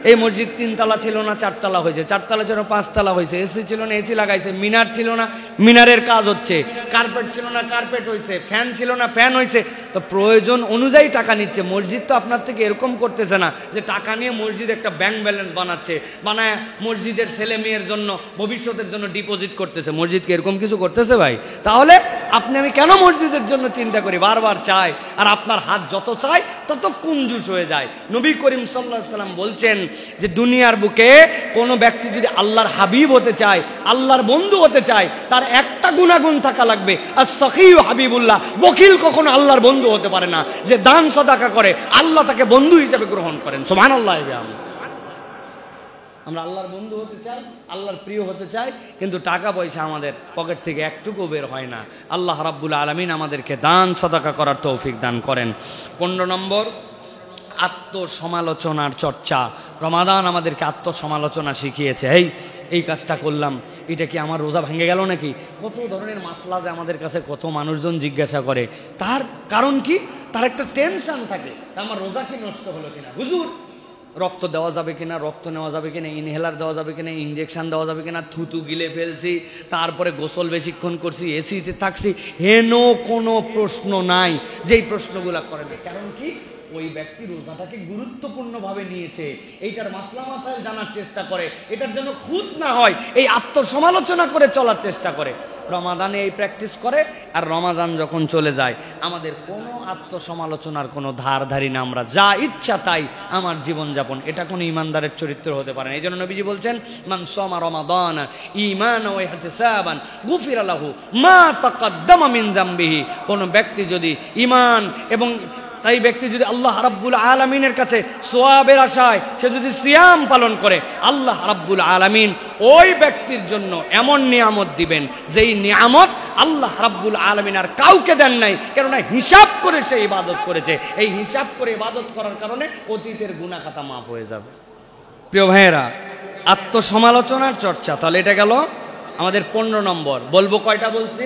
A: এই মসজিদ 3 তলা ছিল না 4 তলা হয়েছে, 4 তলা ছিল 5 তলা হয়েছে, এসি ছিল না এসি লাগাইছে, মিনার ছিল না মিনারের কাজ হচ্ছে, কার্পেট ছিল না কার্পেট হয়েছে, ফ্যান ছিল না ফ্যান হয়েছে। তো প্রয়োজন অনুযায়ী টাকা নিচ্ছে। মসজিদ তো আপনার থেকে এরকম করতেছে না যে টাকা নিয়ে মসজিদ একটা ব্যাংক ব্যালেন্স বানাচ্ছে, বানায় মসজিদের ছেলে মেয়ের জন্য ভবিষ্যতের জন্য ডিপোজিট করতেছে। মসজিদকে এরকম কিছু করতেছে ভাই? তাহলে আপনি আমি কেন মসজিদের জন্য চিন্তা করি, বারবার চাই, আর আপনার হাত যত চায় তত কুঞ্জুস হয়ে যায়। নবী করিম সাল্লাল্লাহু আলাইহি ওয়াসাল্লাম বলছেন যে দুনিয়ার বুকে কোনো ব্যক্তি যদি আল্লাহর হাবিব হতে চায়, আল্লাহর বন্ধু হতে চায়, তার একটা গুণাগুণ থাকা লাগবে, as-sakhiyu হাবিবুল্লাহ। বকিল কখনো আল্লাহর বন্ধু হতে পারে না। যে দান সাদাকা করে আল্লাহ তাকে বন্ধু হিসেবে গ্রহণ করেন। সুবহানাল্লাহ। আমরা আল্লাহর বন্ধু হতে চাই, আল্লাহর প্রিয় হতে চাই, কিন্তু টাকা পয়সা আমাদের পকেট থেকে একটুকু বের হয় না। আল্লাহ রাব্বুল আলামিন আমাদেরকে দান সাদাকা করার তৌফিক দান করেন। 15 নম্বর, আত্মসমালোচনার চর্চা। রমাদান আমাদেরকে আত্মসমালোচনা শিখিয়েছে। এই কাজটা করলাম, এটা কি আমার রোজা ভেঙে গেল নাকি? কত ধরনের মাসলা যে আমাদের কাছে কত মানুষজন জিজ্ঞাসা করে, তার কারণ কি? তার একটা টেনশন থাকে, আমার রোজা কি নষ্ট হলো কিনা, হুজুর রক্ত দেওয়া যাবে কিনা, রক্ত নেওয়া যাবে কিনা, ইনহেলার দেওয়া যাবে কিনা, ইঞ্জেকশন দেওয়া যাবে কিনা, থুতু গিলে ফেলছি, তারপরে গোসল বেশিক্ষণ করছি, এসিতে থাকছি, হেন কোনো প্রশ্ন নাই যেই প্রশ্নগুলা করে। কারণ কি? ওই ব্যক্তি রোজাটাকে গুরুত্বপূর্ণভাবে নিয়েছে, এইটার মাসলা মাসাইল জানার চেষ্টা করে, এটার জন্য খুঁত না হয় এই আত্মসমালোচনা করে চলার চেষ্টা করে। রমাদানে এই প্র্যাকটিস করে, আর রমাদান যখন চলে যায় আমাদের কোনো আত্মসমালোচনার কোনো ধার ধারি না। আমরা যা ইচ্ছা তাই আমার জীবনযাপন, এটা কোনো ইমানদারের চরিত্র হতে পারে না। এই জন্য নবীজি বলছেন, মান সামা রমাদান ঈমানান ওয়া ইহতিসাবান গুফিরা লাহু মা তাকাদ্দামা মিন যামবিহি। কোন ব্যক্তি যদি ঈমান এবং তাই ব্যক্তি যদি আল্লাহ রাব্বুল আলামিনের কাছে সওয়াবের আশায় সে যদি সিয়াম পালন করে, আল্লাহ রাব্বুল আলামিন ওই ব্যক্তির জন্য এমন নিয়ামত দিবেন যেই নিয়ামত আল্লাহ রাব্বুল আলামিন আর কাউকে দেন নাই, কেননা হিসাব করে সে ইবাদত করেছে। এই হিসাব করে ইবাদত করার কারণে অতীতের গুনাহ খাতা মাফ হয়ে যাবে। প্রিয় ভাইয়েরা, আত্মসমালোচনার চর্চা। তাহলে এটা গেল আমাদের 15 নম্বর। বলবো কয়টা বলছি?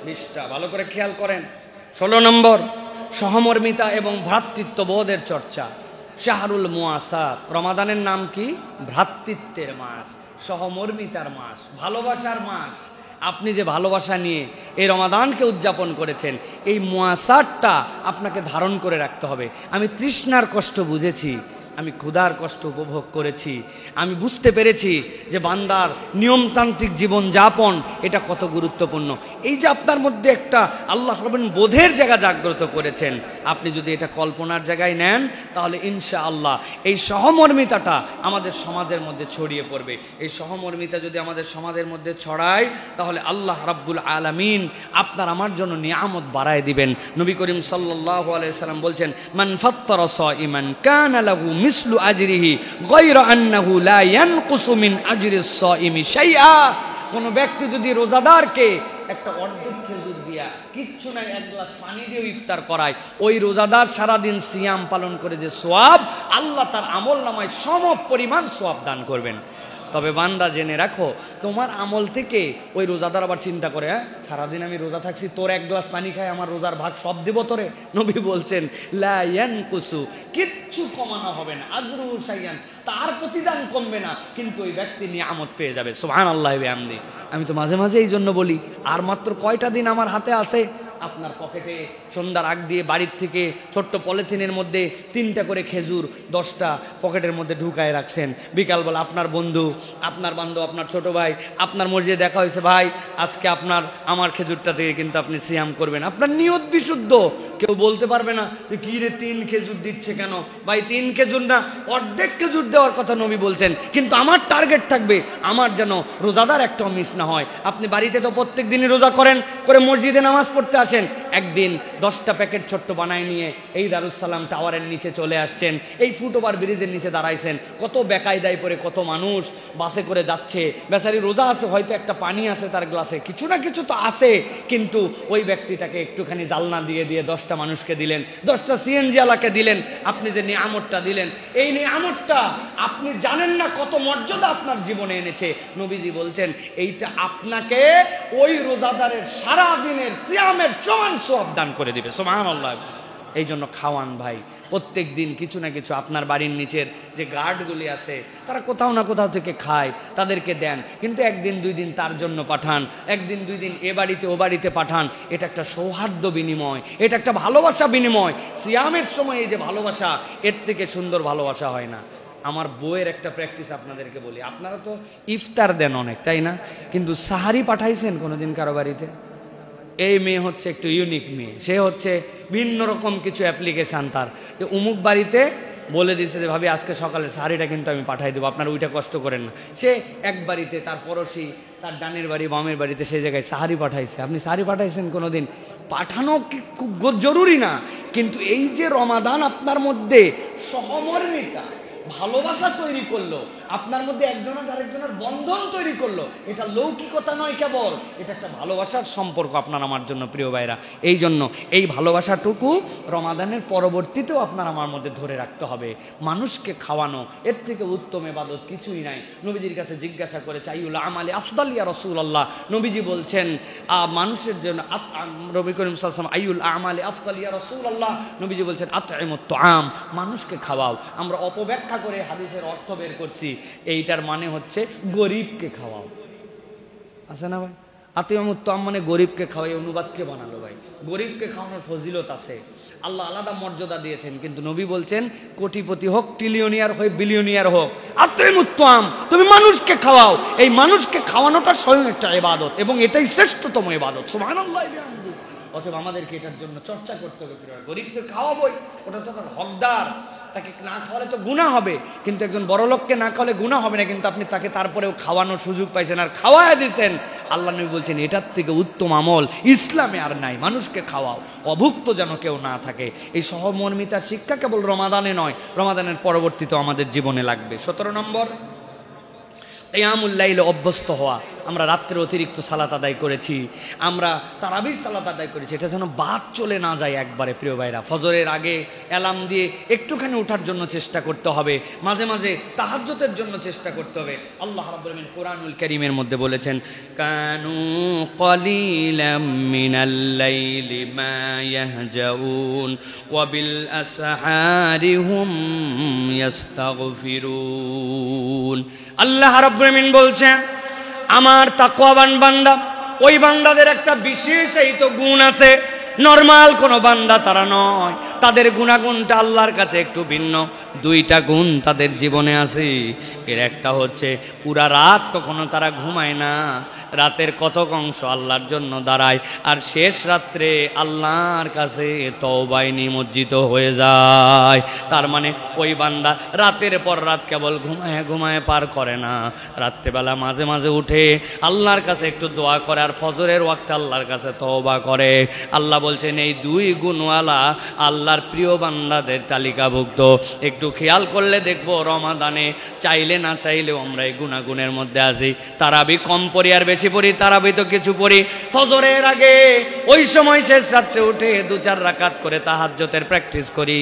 A: 20টা। ভালো করে খেয়াল করেন। 16 নম্বর, সহমর্মিতা এবং ভ্রাতৃত্ববোধের চর্চা। শাহরুল মুআসাত। রমাদানের নাম কি? ভ্রাতৃত্বের মাস, সহমর্মিতার মাস, ভালোবাসার মাস। আপনি যে ভালোবাসা নিয়ে এই রমাদানকে উদযাপন করেছেন, এই মুআসাতটা আপনাকে ধারণ করে রাখতে হবে। আমি তৃষ্ণার কষ্ট বুঝেছি, আমি ক্ষুধার কষ্ট উপভোগ করেছি, আমি বুঝতে পেরেছি যে বান্দার নিয়মতান্ত্রিক জীবন যাপন এটা কত গুরুত্বপূর্ণ। এই যে আপনার মধ্যে একটা আল্লাহ রাব্বুল বোধের জায়গা জাগ্রত করেছেন, আপনি যদি এটা কল্পনার জায়গায় নেন তাহলে ইনশাআল্লাহ এই সহমর্মিতাটা আমাদের সমাজের মধ্যে ছড়িয়ে পড়বে। এই সহমর্মিতা যদি আমাদের সমাজের মধ্যে ছড়ায় তাহলে আল্লাহ রাব্বুল আলামিন আপনার আমার জন্য নিয়ামত বাড়ায় দিবেন। নবী করিম সাল্লাল্লাহু আলাইহি সাল্লাম বলছেন, মান ফাত্তারা সাইমান কানা লাহু মিসলু আজরিহি গায়রা আন্নাহু লা ইয়ানকুসু মিন আজরিস সাইমি শাইআ। কোন ব্যক্তি যদি রোজাদারকে একটা অর্ধেক খেজুর দিয়া, কিচ্ছু নাই, এক গ্লাস পানি দিয়ে ইফতার করায়, ওই রোজাদার সারাদিন সিয়াম পালন করে যে সোয়াব, আল্লাহ তার আমল নামায় সম পরিমাণ সোয়াব দান করবেন। তবে বান্দা জেনে রাখো, তোমার আমল থেকে ওই রোজাদার আবার চিন্তা করে, হ্যাঁ সারাদিন আমি রোজা থাকছি, তোর এক গ্লাস পানি খাই আমার রোজার ভাগ সব দিব তোরে। নবী বলছেন লা ইয়ানকুসু, কিচ্ছু কমানো হবে না, আজরু শাইয়ান, তার প্রতিদান কমবে না, কিন্তু ওই ব্যক্তি নিয়ামত পেয়ে যাবে। সুবহানাল্লাহি ওয়া বিহামদিহি। আমি তো মাঝে মাঝে এই জন্য বলি, আর মাত্র কয়টা দিন আমার হাতে আছে, আপনার পকেটে সন্ধ্যার আগ দিয়ে বাড়ির থেকে ছোট্ট পলিথিনের মধ্যে 3টা করে খেজুর 10টা পকেটের মধ্যে ঢুকায় রাখছেন। বিকালবেলা আপনার বন্ধু, আপনার বান্ধব, আপনার ছোট ভাই আপনার মসজিদে দেখা হয়েছে, ভাই আজকে আমার খেজুরটা থেকে কিন্তু আপনি সিয়াম করবেন, আপনার নিয়ত বিশুদ্ধ, কেউ বলতে পারবে না যে কি রে 3 খেজুর দিচ্ছে কেন। ভাই 3 খেজুর না, অর্ধেক খেজুর দেওয়ার কথা নবী বলছেন, কিন্তু আমার টার্গেট থাকবে আমার যেন রোজাদার একটাও মিস না হয়। আপনি বাড়িতে তো প্রত্যেক দিনই রোজা করেন, করে মসজিদে নামাজ পড়তে আসেন, একদিন 10টা প্যাকেট ছোট্ট বানায় নিয়ে এই দারুসালাম টাওয়ারের নিচে চলে আসছেন, এই ফুটওভার ব্রিজের নিচে দাঁড়াইছেন, কত বেকায়দায় পরে কত মানুষ বাসে করে যাচ্ছে, বেচারি রোজা আছে, হয়তো একটা পানি আছে তার গ্লাসে, কিছু না কিছু তো আছে, কিন্তু ওই ব্যক্তিটাকে একটুখানি জালনা দিয়ে 10টা মানুষকে দিলেন, 10টা সিএনজি আলাকে দিলেন, আপনি যে নিয়ামতটা দিলেন, এই নিয়ামতটা আপনি জানেন না কত মর্যাদা আপনার জীবনে এনেছে। নবীজি বলছেন এইটা আপনাকে ওই রোজাদারের সারা দিনের সিয়ামের সমান সওয়াব দান করে দিবে। সুবহানাল্লাহ। এই জন্য খাওয়ান ভাই, প্রত্যেক দিন কিছু না কিছু। আপনার বাড়ির নিচের যে গার্ডগুলি আছে তারা কোথাও না কোথাও থেকে খায়, তাদেরকে দেন, কিন্তু 1 দিন 2 দিন তার জন্য পাঠান, 1 দিন 2 দিন এ বাড়িতে ও বাড়িতে পাঠান। এটা একটা সৌহার্দ্য বিনিময়, এটা একটা ভালোবাসা বিনিময়। সিয়ামের সময় এই যে ভালোবাসা, এর থেকে সুন্দর ভালোবাসা হয় না। আমার বইয়ের একটা প্র্যাকটিস আপনাদেরকে বলি, আপনারা তো ইফতার দেন অনেক, তাই না? কিন্তু সাহারি পাঠাইছেন কোনোদিন কারো বাড়িতে? এই মেয়ে হচ্ছে একটু ইউনিক মেয়ে, সে হচ্ছে ভিন্ন রকম কিছু অ্যাপ্লিকেশান তার, অমুক বাড়িতে বলে দিচ্ছে যে ভাবি আজকে সকালে সাহারিটা কিন্তু আমি পাঠাই দেবো, আপনারা ওইটা কষ্ট করেন না। সে এক বাড়িতে, তার পড়োশি, তার ডানের বাড়ি বামের বাড়িতে, সেই জায়গায় সাহারি পাঠাইছে। আপনি সাহারি পাঠাইছেন কোনোদিন? পাঠানো খুব জরুরি না, কিন্তু এই যে রমাদান আপনার মধ্যে সহমর্মিতা, ভালোবাসা তৈরি করলো, আপনার মধ্যে একজনের আরেকজনের বন্ধন তৈরি করলো, এটা লৌকিকতা নয় কেবল, এটা একটা ভালোবাসার সম্পর্ক আপনার আমার জন্য। প্রিয় ভাইরা, এই জন্য এই ভালোবাসাটুকু রমাদানের পরবর্তীতেও আপনার আমার মধ্যে ধরে রাখতে হবে। মানুষকে খাওয়ানো, এর থেকে উত্তম ইবাদত কিছুই নাই। নবীজির কাছে জিজ্ঞাসা করেছে আইউল আমালি আফদাল ইয়া রাসূলুল্লাহ, নবীজি বলছেন মানুষের জন্য, নবী করিম সাল্লাল্লাহু আলাইহি ওয়াসাল্লাম আইউল আমালি আফদাল ইয়া রাসূলুল্লাহ, নবীজি বলছেন আতইমুত তুআম, মানুষকে খাওয়াও। আমরা অপব্যাখ্যা করে হাদিসের অর্থ বের করছি, এইটার মানে হচ্ছে গরিবকে খাওয়াও। আছে না ভাই? আতিমুত তুআম মানে গরিবকে খাওয়াই, অনুবাদ কে বানালো ভাই? গরিবকে খাওয়ানোর ফজিলত আছে, আল্লাহ আলাদা মর্যাদা দিয়েছেন, কিন্তু নবী বলছেন কোটিপতি হোক, ট্রিলিয়নিয়ার হোক, বিলিয়নিয়ার হোক, আতিমুত তুআম, তুমি মানুষকে খাওয়াও। এই মানুষকে খাওয়ানোটা স্বয়ং একটা ইবাদত, এবং এটাই শ্রেষ্ঠতম ইবাদত। সুবহানাল্লাহ। অথবা আমাদেরকে এটার জন্য চর্চা করতে হবে। গরিবকে খাওয়াবই, ওটা তো তার হকদার, তাকে না খাওয়ালে তো গুনাহ হবে, কিন্তু একজন বড় লোককে না খাওয়ালে গুনাহ হবে না, কিন্তু আপনি তাকে তারপরেও খাওয়ানোর সুযোগ পাইছেন আর খাওয়ায় দিয়েছেন। আল্লাহ নবী বলছেন এটার থেকে উত্তম আমল ইসলামে আর নাই, মানুষকে খাওয়াও, অভুক্ত যেন কেউ না থাকে। এই সহমর্মিতার শিক্ষা কেবল রমাদানে নয়, রমাদানের পরবর্তীতেও আমাদের জীবনে লাগবে। 17 নম্বর, কিয়ামুল লাইলে অভ্যস্ত হওয়া। আমরা রাত্রে অতিরিক্ত সালাত আদায় করেছি, আমরা তারাবির সালাত আদায় করেছি, এটা যেন বাদ চলে না যায় একবারে। প্রিয় ভাইরা, ফজরের আগে অ্যালার্ম দিয়ে একটুখানি ওঠার জন্য চেষ্টা করতে হবে, মাঝে মাঝে তাহাজ্জুদের জন্য চেষ্টা করতে হবে। আল্লাহ রাব্বুল আলামিন কোরআনুল কারীমের মধ্যে বলেছেন, কানু কলিলাম মিনাল লাইলি মা ইয়াহজাউন ওয়া বিল আসহারি হুম ইস্তাগফিরুন। আল্লাহ রাব্বুল আলামিন বলছেন, আমার তাকওয়াবান বান্দা, ওই বান্দাদের একটা বিশেষ এই তো গুণ আছে, নরমাল কোনো বান্দা তারা নয়, তাদের গুণাগুণটা আল্লাহর কাছে একটু ভিন্ন। দুইটা গুণ তাদের জীবনে আছে। এর একটা হচ্ছে পুরা রাত কখনো তারা ঘুমায় না, রাতের কতক অংশ আল্লাহর জন্য দাঁড়ায়, আর শেষ রাত্রে আল্লাহর কাছে তওবায় নিমজ্জিত হয়ে যায়। তার মানে ওই বান্দা রাতের পর রাত কেবল ঘুমায় ঘুমায় পার করে না, রাত্রেবেলা মাঝে মাঝে উঠে আল্লাহর কাছে একটু দোয়া করে, আর ফজরের ওয়াক্তে আল্লাহর কাছে তওবা করে। আল্লাহ বলছেন এই দুই গুণওয়ালা আল্লাহর প্রিয় বান্দাদের তালিকাভুক্ত। একটু খেয়াল করলে দেখবো রমাদানে চাইলে না চাইলেও আমরা এই গুণাগুণের মধ্যে আছি। তারাবি কম পড়ি আর বেশি পড়ি, তারাবি তো কিছু পড়ি ফজরের আগে, ওই সময় শেষ রাত্রে উঠে 2-4 রাকাত করে তাহাজ্জুদের প্র্যাকটিস করি,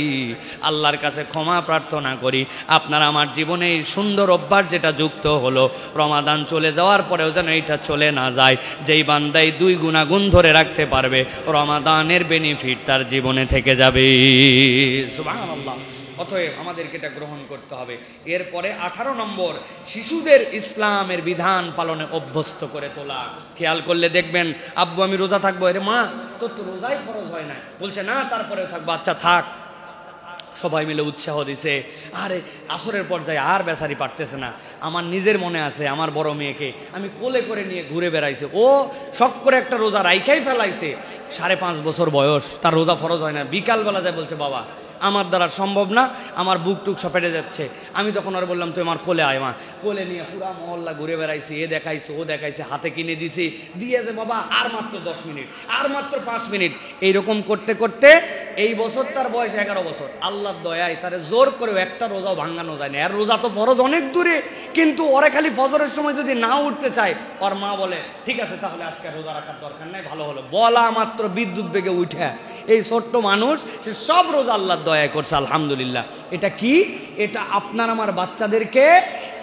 A: আল্লাহর কাছে ক্ষমা প্রার্থনা করি। আপনার আমার জীবনে এই সুন্দর অভ্যাস যেটা যুক্ত হলো, রমাদান চলে যাওয়ার পরেও যেন এইটা চলে না যায়। যেই বান্দাই দুই গুণাগুণ ধরে রাখতে পারবে, রমাদানের বেনিফিট তার জীবনে থেকে যাবে। সুবহানাল্লাহ। অতএব আমাদেরকে এটা গ্রহণ করতে হবে। এরপরে 18 নম্বর, শিশুদের ইসলামের বিধান পালনে অভ্যস্ত করে তোলা। খেয়াল করলে দেখবেন, আব্বু আমি রোজা থাকবো, আরে মা তোর তো রোজাই ফরজ হয় না, বলছে না তারপরেও থাকবো, আচ্ছা থাক। সবাই মিলে উৎসাহ দিছে, আরে আসরের পর্যায়ে আর বেচারি পারতেছে না। আমার নিজের মনে আছে, আমার বড় মেয়েকে আমি কোলে করে নিয়ে ঘুরে বেড়াইছে, ও শখ করে একটা রোজা রাইখাই ফেলাইছে। 5.5 বছর বয়স, তার রোজা ফরজ হয় না। বিকালবেলা যায় বলছে বাবা আমার দ্বারা সম্ভব না, আমার বুক টুক সপেটে যাচ্ছে। আমি তখন আর বললাম তুই আমার কোলে আয়। মা কোলে নিয়ে পুরা মহল্লা ঘুরে বেড়াইছি, এ দেখাইছে ও দেখাইছে, হাতে কিনে দিছি, দিয়ে যে বাবা আর মাত্র 10 মিনিট, আর মাত্র 5 মিনিট, এইরকম করতে করতে এই বছর তার বয়স 11 বছর। আল্লাহর দয়ায় তারে জোর করেও একটা রোজাও ভাঙানো যায় না। আর রোজা তো ফরজ অনেক দূরে, কিন্তু ওরা খালি ফজরের সময় যদি না উঠতে চায়, ওর মা বলে ঠিক আছে তাহলে আজকে রোজা রাখার দরকার নাই, ভালো হলো। বলা মাত্র বিদ্যুৎ বেগে উঠে এই ছোট্ট মানুষ সে সব রোজা আল্লাহর দয়া করছে, আলহামদুলিল্লাহ। এটা কি? এটা আপনার আমার বাচ্চাদেরকে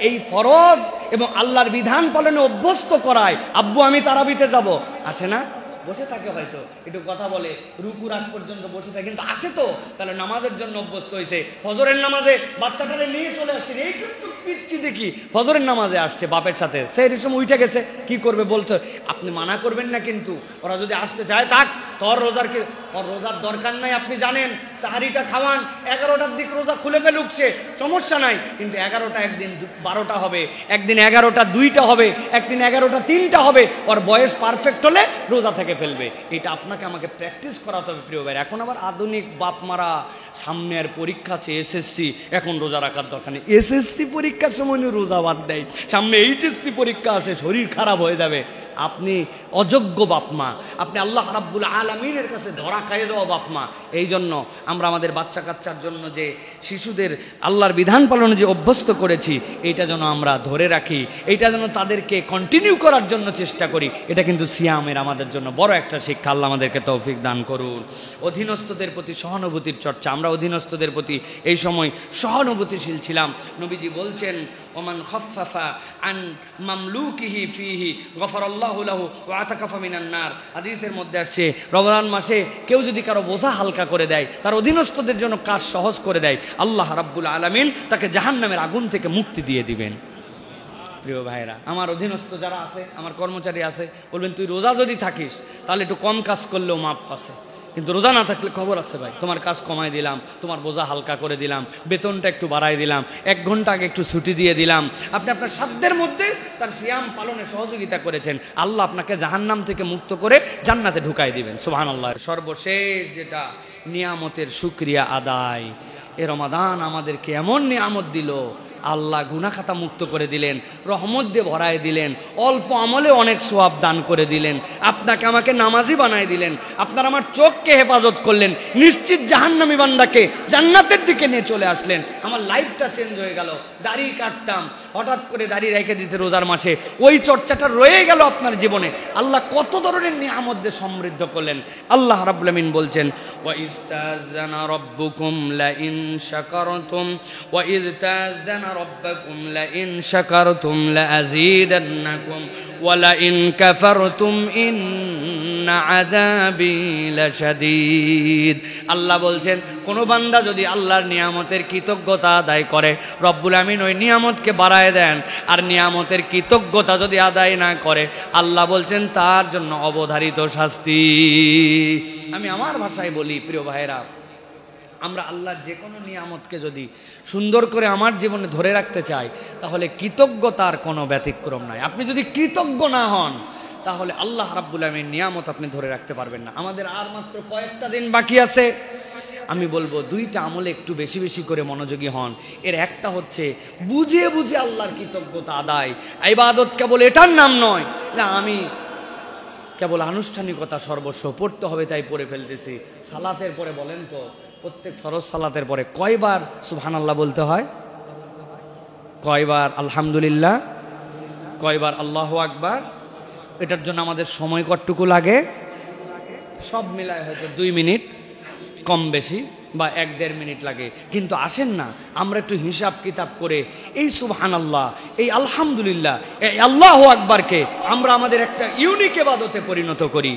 A: এই ফরজ এবং আল্লাহর বিধান পালনে অভ্যস্ত করায়। আব্বু আমি তারাবিতে যাব, আসে না, বসে থাকে, হয়তো একটু কথা বলে, রুকু রাত পর্যন্ত বসে থাকে, কিন্তু আসে তো, তাহলে নামাজের জন্য অভ্যস্ত হয়েছে। ফজরের নামাজে বাচ্চাটারে নিয়ে চলে আসছে, এইটুকু পিচ্ছি দেখি ফজরের নামাজে আসছে বাপের সাথে, সেই সময় উঠে গেছে, কি করবে বলতে, আপনি মানা করবেন না, কিন্তু ওরা যদি আসতে চায় থাক, তোর রোজার দরকার নাই। আপনি জানেন সাহারিটা খাওয়ান, 11টার দিক রোজা খুলে ফেলুকছে, সমস্যা নাই, কিন্তু 11টা একদিন 12টা হবে, একদিন 11টা 2টা হবে, একদিন 11টা 3টা হবে। ওর বয়স পারফেক্ট হলে রোজা থেকে ফেলবে। এটা আপনাকে আমাকে প্র্যাকটিস করাতে হবে প্রিয় ভাই। এখন আবার আধুনিক বাপ মারা, সামনে আর পরীক্ষা আছে এসএসসি, এখন রোজা রাখার দরকার নেই। এসএসসি পরীক্ষার সময় রোজা বাদ দেয়, সামনে এইচএসসি পরীক্ষা আছে, শরীর খারাপ হয়ে যাবে। আপনি অযোগ্য বাপমা, আপনি আল্লাহ রাব্বুল আলামিনের কাছে ধরা খাইয়ে দেওয়া বাপমা। এই জন্য আমরা আমাদের বাচ্চা কাচ্চার জন্য যে শিশুদের আল্লাহর বিধান পালনে যে অভ্যস্ত করেছি, এইটা যেন আমরা ধরে রাখি, এইটা যেন তাদেরকে কন্টিনিউ করার জন্য চেষ্টা করি। এটা কিন্তু সিয়ামের আমাদের জন্য বড় একটা শিক্ষা। আল্লাহ আমাদেরকে তৌফিক দান করুন। অধীনস্থদের প্রতি সহানুভূতির চর্চা, আমরা অধীনস্থদের প্রতি এই সময় সহানুভূতিশীল ছিলাম। নবীজি বলছেন ওমান খাফফাফা আন মামলুকিহি ফিহি গফারাল্লাহু লাহু ওয়া আতাকাফা মিনান নার। হাদিসের মধ্যে আসছে রমজান মাসে কেউ যদি কারো বোঝা হালকা করে দেয়, তার অধীনস্থদের জন্য কাজ সহজ করে দেয়, আল্লাহ রাব্বুল আলামিন তাকে জাহান্নামের আগুন থেকে মুক্তি দিয়ে দিবেন। প্রিয় ভাইরা, আমার অধীনস্থ যারা আছে, আমার কর্মচারী আছে, বলবেন তুই রোজা যদি থাকিস তাহলে একটু কম কাজ করলেও মাপ আছে, কিন্তু রোজা না থাকলে খবর আছে ভাই, তোমার কাজ কমাই দিলাম, তোমার বোঝা হালকা করে দিলাম, বেতনটা একটু বাড়াই দিলাম, 1 ঘন্টা আগে একটু ছুটি দিয়ে দিলাম। আপনি আপনার সাধ্যের মধ্যে তার সিয়াম পালনে সহযোগিতা করেছেন, আল্লাহ আপনাকে জাহান্নাম থেকে মুক্ত করে জান্নাতে ঢুকাই দিবেন। সুবহানাল্লাহ। সর্বশেষ যেটা, নিয়ামতের শুকরিয়া আদায়। এ রমাদান আমাদেরকে এমন নিয়ামত দিল, আল্লাহ গুনাহ খাতা মুক্ত করে দিলেন, রহমত দিয়ে ভরায় দিলেন, অল্প আমলে অনেক সওয়াব দান করে দিলেন, আপনাকে আমাকে নামাজি বানায় দিলেন, আপনার আমার চোখকে হেফাজত করলেন, নিশ্চিত জাহান্নামী বান্দাকে জান্নাতের দিকে নিয়ে চলে আসলেন। আমার লাইফটা চেঞ্জ হয়ে গেল। দাড়ি কাটতাম, হঠাৎ করে দাড়ি রেখে দিয়েছে রোজার মাসে, ওই চর্চাটা রয়ে গেল আপনার জীবনে। আল্লাহ কত ধরনের নিয়ামত দিয়ে সমৃদ্ধ করলেন। আল্লাহ রাব্বুল আমিন বলছেন ওয়া ইস্তাযানা রাব্বুকুম লা ইন শাকারতুম ওয়া ইস্তাযানা ربكم لئن شكرتم لأزيدنكم ولئن كفرتم إن ইন্না আযাবি লাশাদীদ। আল্লাহ বলছেন কোন বান্দা যদি আল্লাহর নিয়ামতের কৃতজ্ঞতা আদায় করে, রব্বুল আমিন ওই নিয়ামতকে বাড়ায় দেন। আর নিয়ামতের কৃতজ্ঞতা যদি আদায় না করে, আল্লাহ বলছেন তার জন্য অবধারিত শাস্তি। আমি আমার ভাষায় বলি, প্রিয় ভাইরা, আমরা আল্লাহর যে কোনো নিয়ামতকে যদি সুন্দর করে আমার জীবনে ধরে রাখতে চাই, তাহলে কৃতজ্ঞতার কোনো ব্যতিক্রম নাই। আপনি যদি কৃতজ্ঞ না হন, তাহলে আল্লাহ রাব্বুল আমিন নিয়ামত আপনি ধরে রাখতে পারবেন না। আমাদের আর মাত্র কয়েকটা দিন বাকি আছে। আমি বলবো দুইটা আমলে একটু বেশি বেশি করে মনোযোগী হন। এর একটা হচ্ছে বুঝে বুঝে আল্লাহর কৃতজ্ঞতা আদায়। ইবাদত কেবল এটার নাম নয় না আমি কেবল আনুষ্ঠানিকতা সর্বস্ব পড়তে হবে তাই পড়ে ফেলতেছি। সালাতের পরে বলেন তো, প্রত্যেক ফরজ সালাতের পরে কয়বার সুবহানাল্লাহ বলতে হয়? কয়বার আলহামদুলিল্লাহ? কয়বার আল্লাহু আকবার? এটার জন্য আমাদের সময় কতটুকু লাগে? সব মিলায় হয়তো 2 মিনিট কম বেশি বা 1-1.5 মিনিট লাগে। কিন্তু আসেন না আমরা একটু হিসাব কিতাব করে এই সুবহানাল্লাহ, এই আলহামদুলিল্লাহ, এই আল্লাহু আকবারকে আমরা আমাদের একটা ইউনিক ইবাদতে পরিণত করি।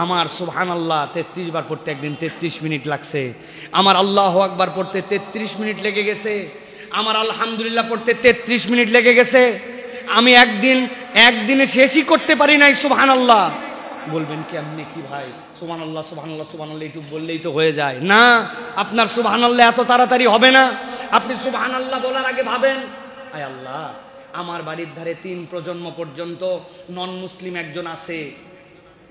A: আমার সুবহানাল্লাহ 33 বার পড়তে একদিন 33 মিনিট লাগছে। আমার আল্লাহু আকবার পড়তে 33 মিনিট লেগে গেছে। আমার আলহামদুলিল্লাহ পড়তে 33 মিনিট লেগে গেছে। আমি একদিনে শেষই করতে পারি নাই সুবহানাল্লাহ। বলবেন কেমনে কি ভাই, সুবহানাল্লাহ সুবহানাল্লাহ সুবহানাল্লাহ একটু বললেই তো হয়ে যায়? না, আপনার সুবহানাল্লাহ এত তাড়াতাড়ি হবে না। আপনি সুবহানাল্লাহ বলার আগে ভাবেন, আয় আল্লাহ, আমার বাড়ির ধারে 3 প্রজন্ম পর্যন্ত নন মুসলিম একজন আছে,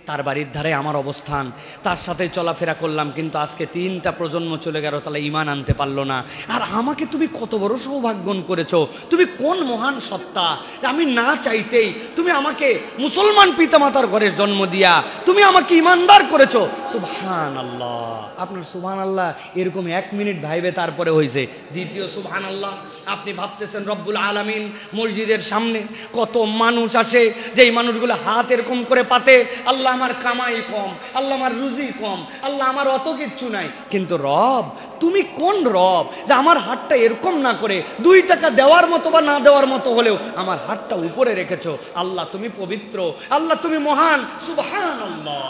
A: তার বাড়ির ধারে আমার অবস্থান, তার সাথে চলাফেরা করলাম, কিন্তু আজকে 3টা প্রজন্ম চলে গেল, তাহলে ঈমান আনতে পারলো না। আর আমাকে তুমি কত বড় সৌভাগ্যন করেছো, তুমি কোন মহান সত্তা, আমি না চাইতেই তুমি আমাকে মুসলমান পিতামাতার ঘরে জন্ম দিয়া তুমি আমাকে ঈমানদার করেছো। সুবহানাল্লাহ। আপনার সুবহানাল্লাহ এরকম 1 মিনিট ভাইবে তারপরে হয়েছে। দ্বিতীয় সুবহানাল্লাহ, আপনি ভাবতেছেন রব্বুল আলামিন মসজিদের সামনে কত মানুষ আসে, যেই মানুষগুলো হাত এরকম করে পাতে, আল্লাহ আমার কামাই কম, আল্লাহ আমার রুজি কম, আল্লাহ আমার অত কিচ্ছু নাই। কিন্তু রব, তুমি কোন রব যে আমার হাতটা এরকম না করে 2 টাকা দেওয়ার মতো বা না দেওয়ার মতো হলেও আমার হাতটা উপরে রেখেছো? আল্লাহ তুমি পবিত্র, আল্লাহ তুমি মহান, সুবহানাল্লাহ।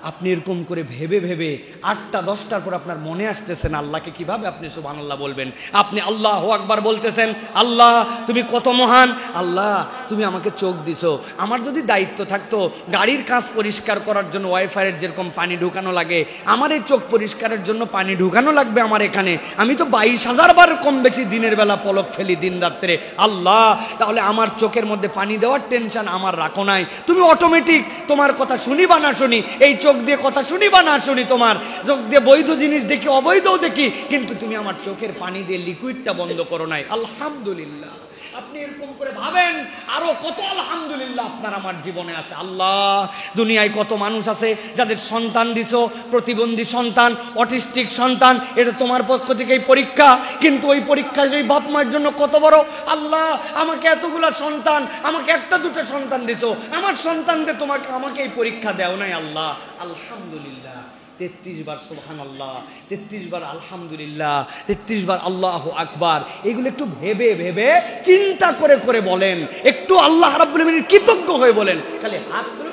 A: আপনি এরকম করে ভেবে ভেবে 8টা 10টার পর আপনার মনে আসতেছেন আল্লাহকে কিভাবে আপনি সুবহানাল্লাহ বলবেন। আপনি আল্লাহু আকবার বলতেছেন, আল্লাহ তুমি কত মহান, আল্লাহ তুমি আমাকে চোখ দিছো। আমার যদি দায়িত্ব থাকতো গাড়ির কাঁচ পরিষ্কার করার জন্য ওয়াইফাইয়ের যেরকম পানি ঢুকানো লাগে, আমার এই চোখ পরিষ্কারের জন্য পানি ঢুকানো লাগবে আমার এখানে। আমি তো 22,000 বার কম বেশি দিনের বেলা পলক ফেলি দিন রাত্রে। আল্লাহ তাহলে আমার চোখের মধ্যে পানি দেওয়ার টেনশন আমার রাখো নাই। তুমি অটোমেটিক তোমার কথা শুনি বা না শুনি, এই চোখ দিয়ে কথা শুনি বা না শুনি, তোমার চোখ দিয়ে বৈধ জিনিস দেখি অবৈধও দেখি, কিন্তু তুমি আমার চোখের পানি দিয়ে লিকুইডটা বন্ধ করো নাই। আলহামদুলিল্লাহ। আপনি এরকম করে ভাবেন আরো কত আলহামদুলিল্লাহ আপনার আমার জীবনে আছে। আল্লাহ দুনিয়ায় কত মানুষ আছে যাদের সন্তান দিছো, প্রতিবন্ধী সন্তান, অটিস্টিক সন্তান, এটা তোমার পক্ষ থেকেই পরীক্ষা। কিন্তু ওই পরীক্ষা সেই বাপ মায়ের জন্য কত বড়। আল্লাহ আমাকে এতগুলা সন্তান, আমাকে 1-2টা সন্তান দিছো, আমার সন্তানদের তোমাকে আমাকে এই পরীক্ষা দেও নাই। আল্লাহ আলহামদুলিল্লাহ। 33 বার সুবহানাল্লাহ, 33 বার আলহামদুলিল্লাহ, 33 বার আল্লাহু আকবার। এগুলো একটু ভেবে ভেবে চিন্তা করে করে বলেন, একটু আল্লাহ রাব্বুল আমিনের কৃতজ্ঞ হয়ে বলেন। খালি হাত তুলে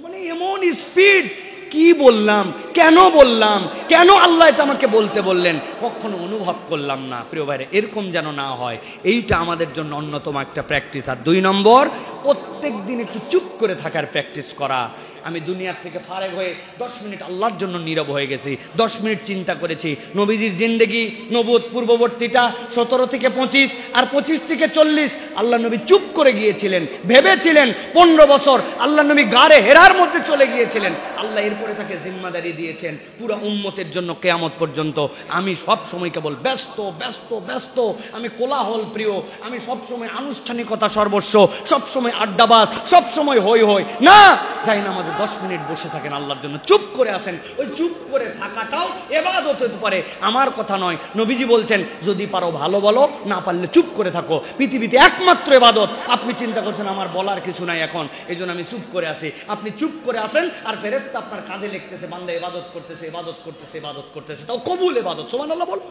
A: মানে এমন স্পিড, কি বললাম, কেন বললাম, কেন আল্লাহ এটা আমাকে বলতে বললেন, কখনো অনুভব করলাম না। প্রিয় ভাইরা, এরকম যেন না হয়, এইটা আমাদের জন্য অন্যতম একটা প্র্যাকটিস। আর 2 নম্বর, প্রত্যেক দিন একটু চুপ করে থাকার প্র্যাকটিস করা। আমি দুনিয়ার থেকে ফারেগ হয়ে 10 মিনিট আল্লাহর জন্য নীরব হয়ে গেছি, 10 মিনিট চিন্তা করেছি নবীজির জিন্দেগি, নবুয়ত পূর্ববর্তীটা 17 থেকে 25 আর 25 থেকে 40 আল্লাহ নবী চুপ করে গিয়েছিলেন, ভেবেছিলেন। 15 বছর আল্লাহ নবী গারে হেরার মধ্যে চলে গিয়েছিলেন। আল্লাহ এরপরে তাকে জিম্মাদারি দিয়েছেন পুরো উম্মতের জন্য কিয়ামত পর্যন্ত। আমি সব সময় কেবল ব্যস্ত ব্যস্ত ব্যস্ত, আমি কোলাহল প্রিয়, আমি সব সময় আনুষ্ঠানিকতা সর্বস্ব, সব সময় আড্ডাবাজ, সব সময় হই হই না। যাই না আমাদের 10 মিনিট বসে থাকেন আল্লাহর জন্য, চুপ করে আসেন। ওই চুপ করে থাকাটাও ইবাদত হতে পারে, আমার কথা নয়। নবীজি বলছেন যদি পারো ভালো বলো, না পারলে চুপ করে থাকো। পৃথিবীতে একমাত্র ইবাদত। আপনি চিন্তা করছেন আমার বলার কিছু নাই এখন, এই জন্য আমি চুপ করে আসি। আপনি চুপ করে আসেন আর ফেরেশতা আপনার কাঁধে লিখতেছে বান্দা ইবাদত করতেছে, ইবাদত করতেছে, ইবাদত করতেছে, তাও কবুল ইবাদত। সুবহানাল্লাহ বল।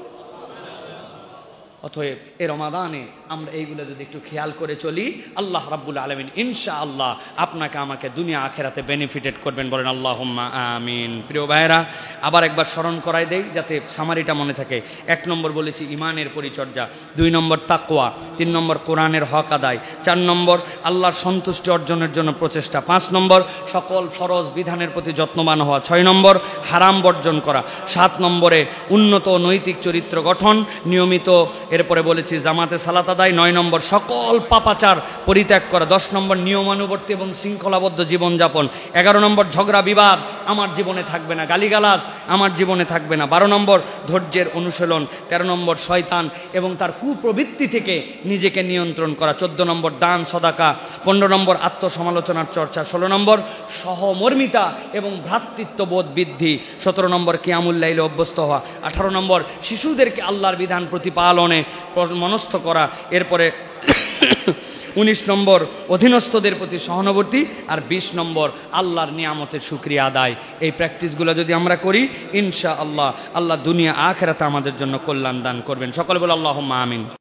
A: অতএব এ রমাদানে আমরা এইগুলো যদি একটু খেয়াল করে চলি, আল্লাহ রাব্বুল আলামিন ইনশাআল্লাহ আপনাকে আমাকে দুনিয়া আখেরাতে বেনিফিটেড করবেন, বলেন আল্লাহুম্মা আমিন। প্রিয় ভাইয়েরা, আবার একবার স্মরণ করাই দেই যাতে সামারিটা মনে থাকে। 1 নম্বর বলেছি ইমানের পরিচর্যা, 2 নম্বর তাকওয়া, 3 নম্বর কোরআনের হক আদায়, 4 নম্বর আল্লাহর সন্তুষ্টি অর্জনের জন্য প্রচেষ্টা, 5 নম্বর সকল ফরজ বিধানের প্রতি যত্নবান হওয়া, 6 নম্বর হারাম বর্জন করা, 7 নম্বরে উন্নত নৈতিক চরিত্র গঠন, নিয়মিত এরপরে বলেছি জামাতে সালাত আদায়, 9 নম্বর সকল পাপাচার পরিত্যাগ করা, 10 নম্বর নিয়মানুবর্তী এবং শৃঙ্খলাবদ্ধ জীবনযাপন, 11 নম্বর ঝগড়া বিবাদ আমার জীবনে থাকবে না, গালিগালাজ আমার জীবনে থাকবে না, 12 নম্বর ধৈর্যের অনুশীলন, 13 নম্বর শয়তান এবং তার কুপ্রবৃত্তি থেকে নিজেকে নিয়ন্ত্রণ করা, 14 নম্বর দান সদাকা, 15 নম্বর আত্মসমালোচনার চর্চা, 16 নম্বর সহমর্মিতা এবং ভ্রাতৃত্ববোধ বৃদ্ধি, 17 নম্বর কিয়ামুল লাইলে অভ্যস্ত হওয়া, 18 নম্বর শিশুদেরকে আল্লাহর বিধান প্রতিপালনে মনস্থ করা, এরপরে 19 নম্বর অধীনস্থদের প্রতি সহানুভূতি, আর 20 নম্বর আল্লাহর নিয়ামতের শুকরিয়া আদায়। এই প্র্যাকটিসগুলো যদি আমরা করি ইনশাআল্লাহ আল্লাহ দুনিয়া আখিরাতে আমাদের জন্য কল্যাণ দান করবেন। সকলে বলে আল্লাহুম্মা আমিন।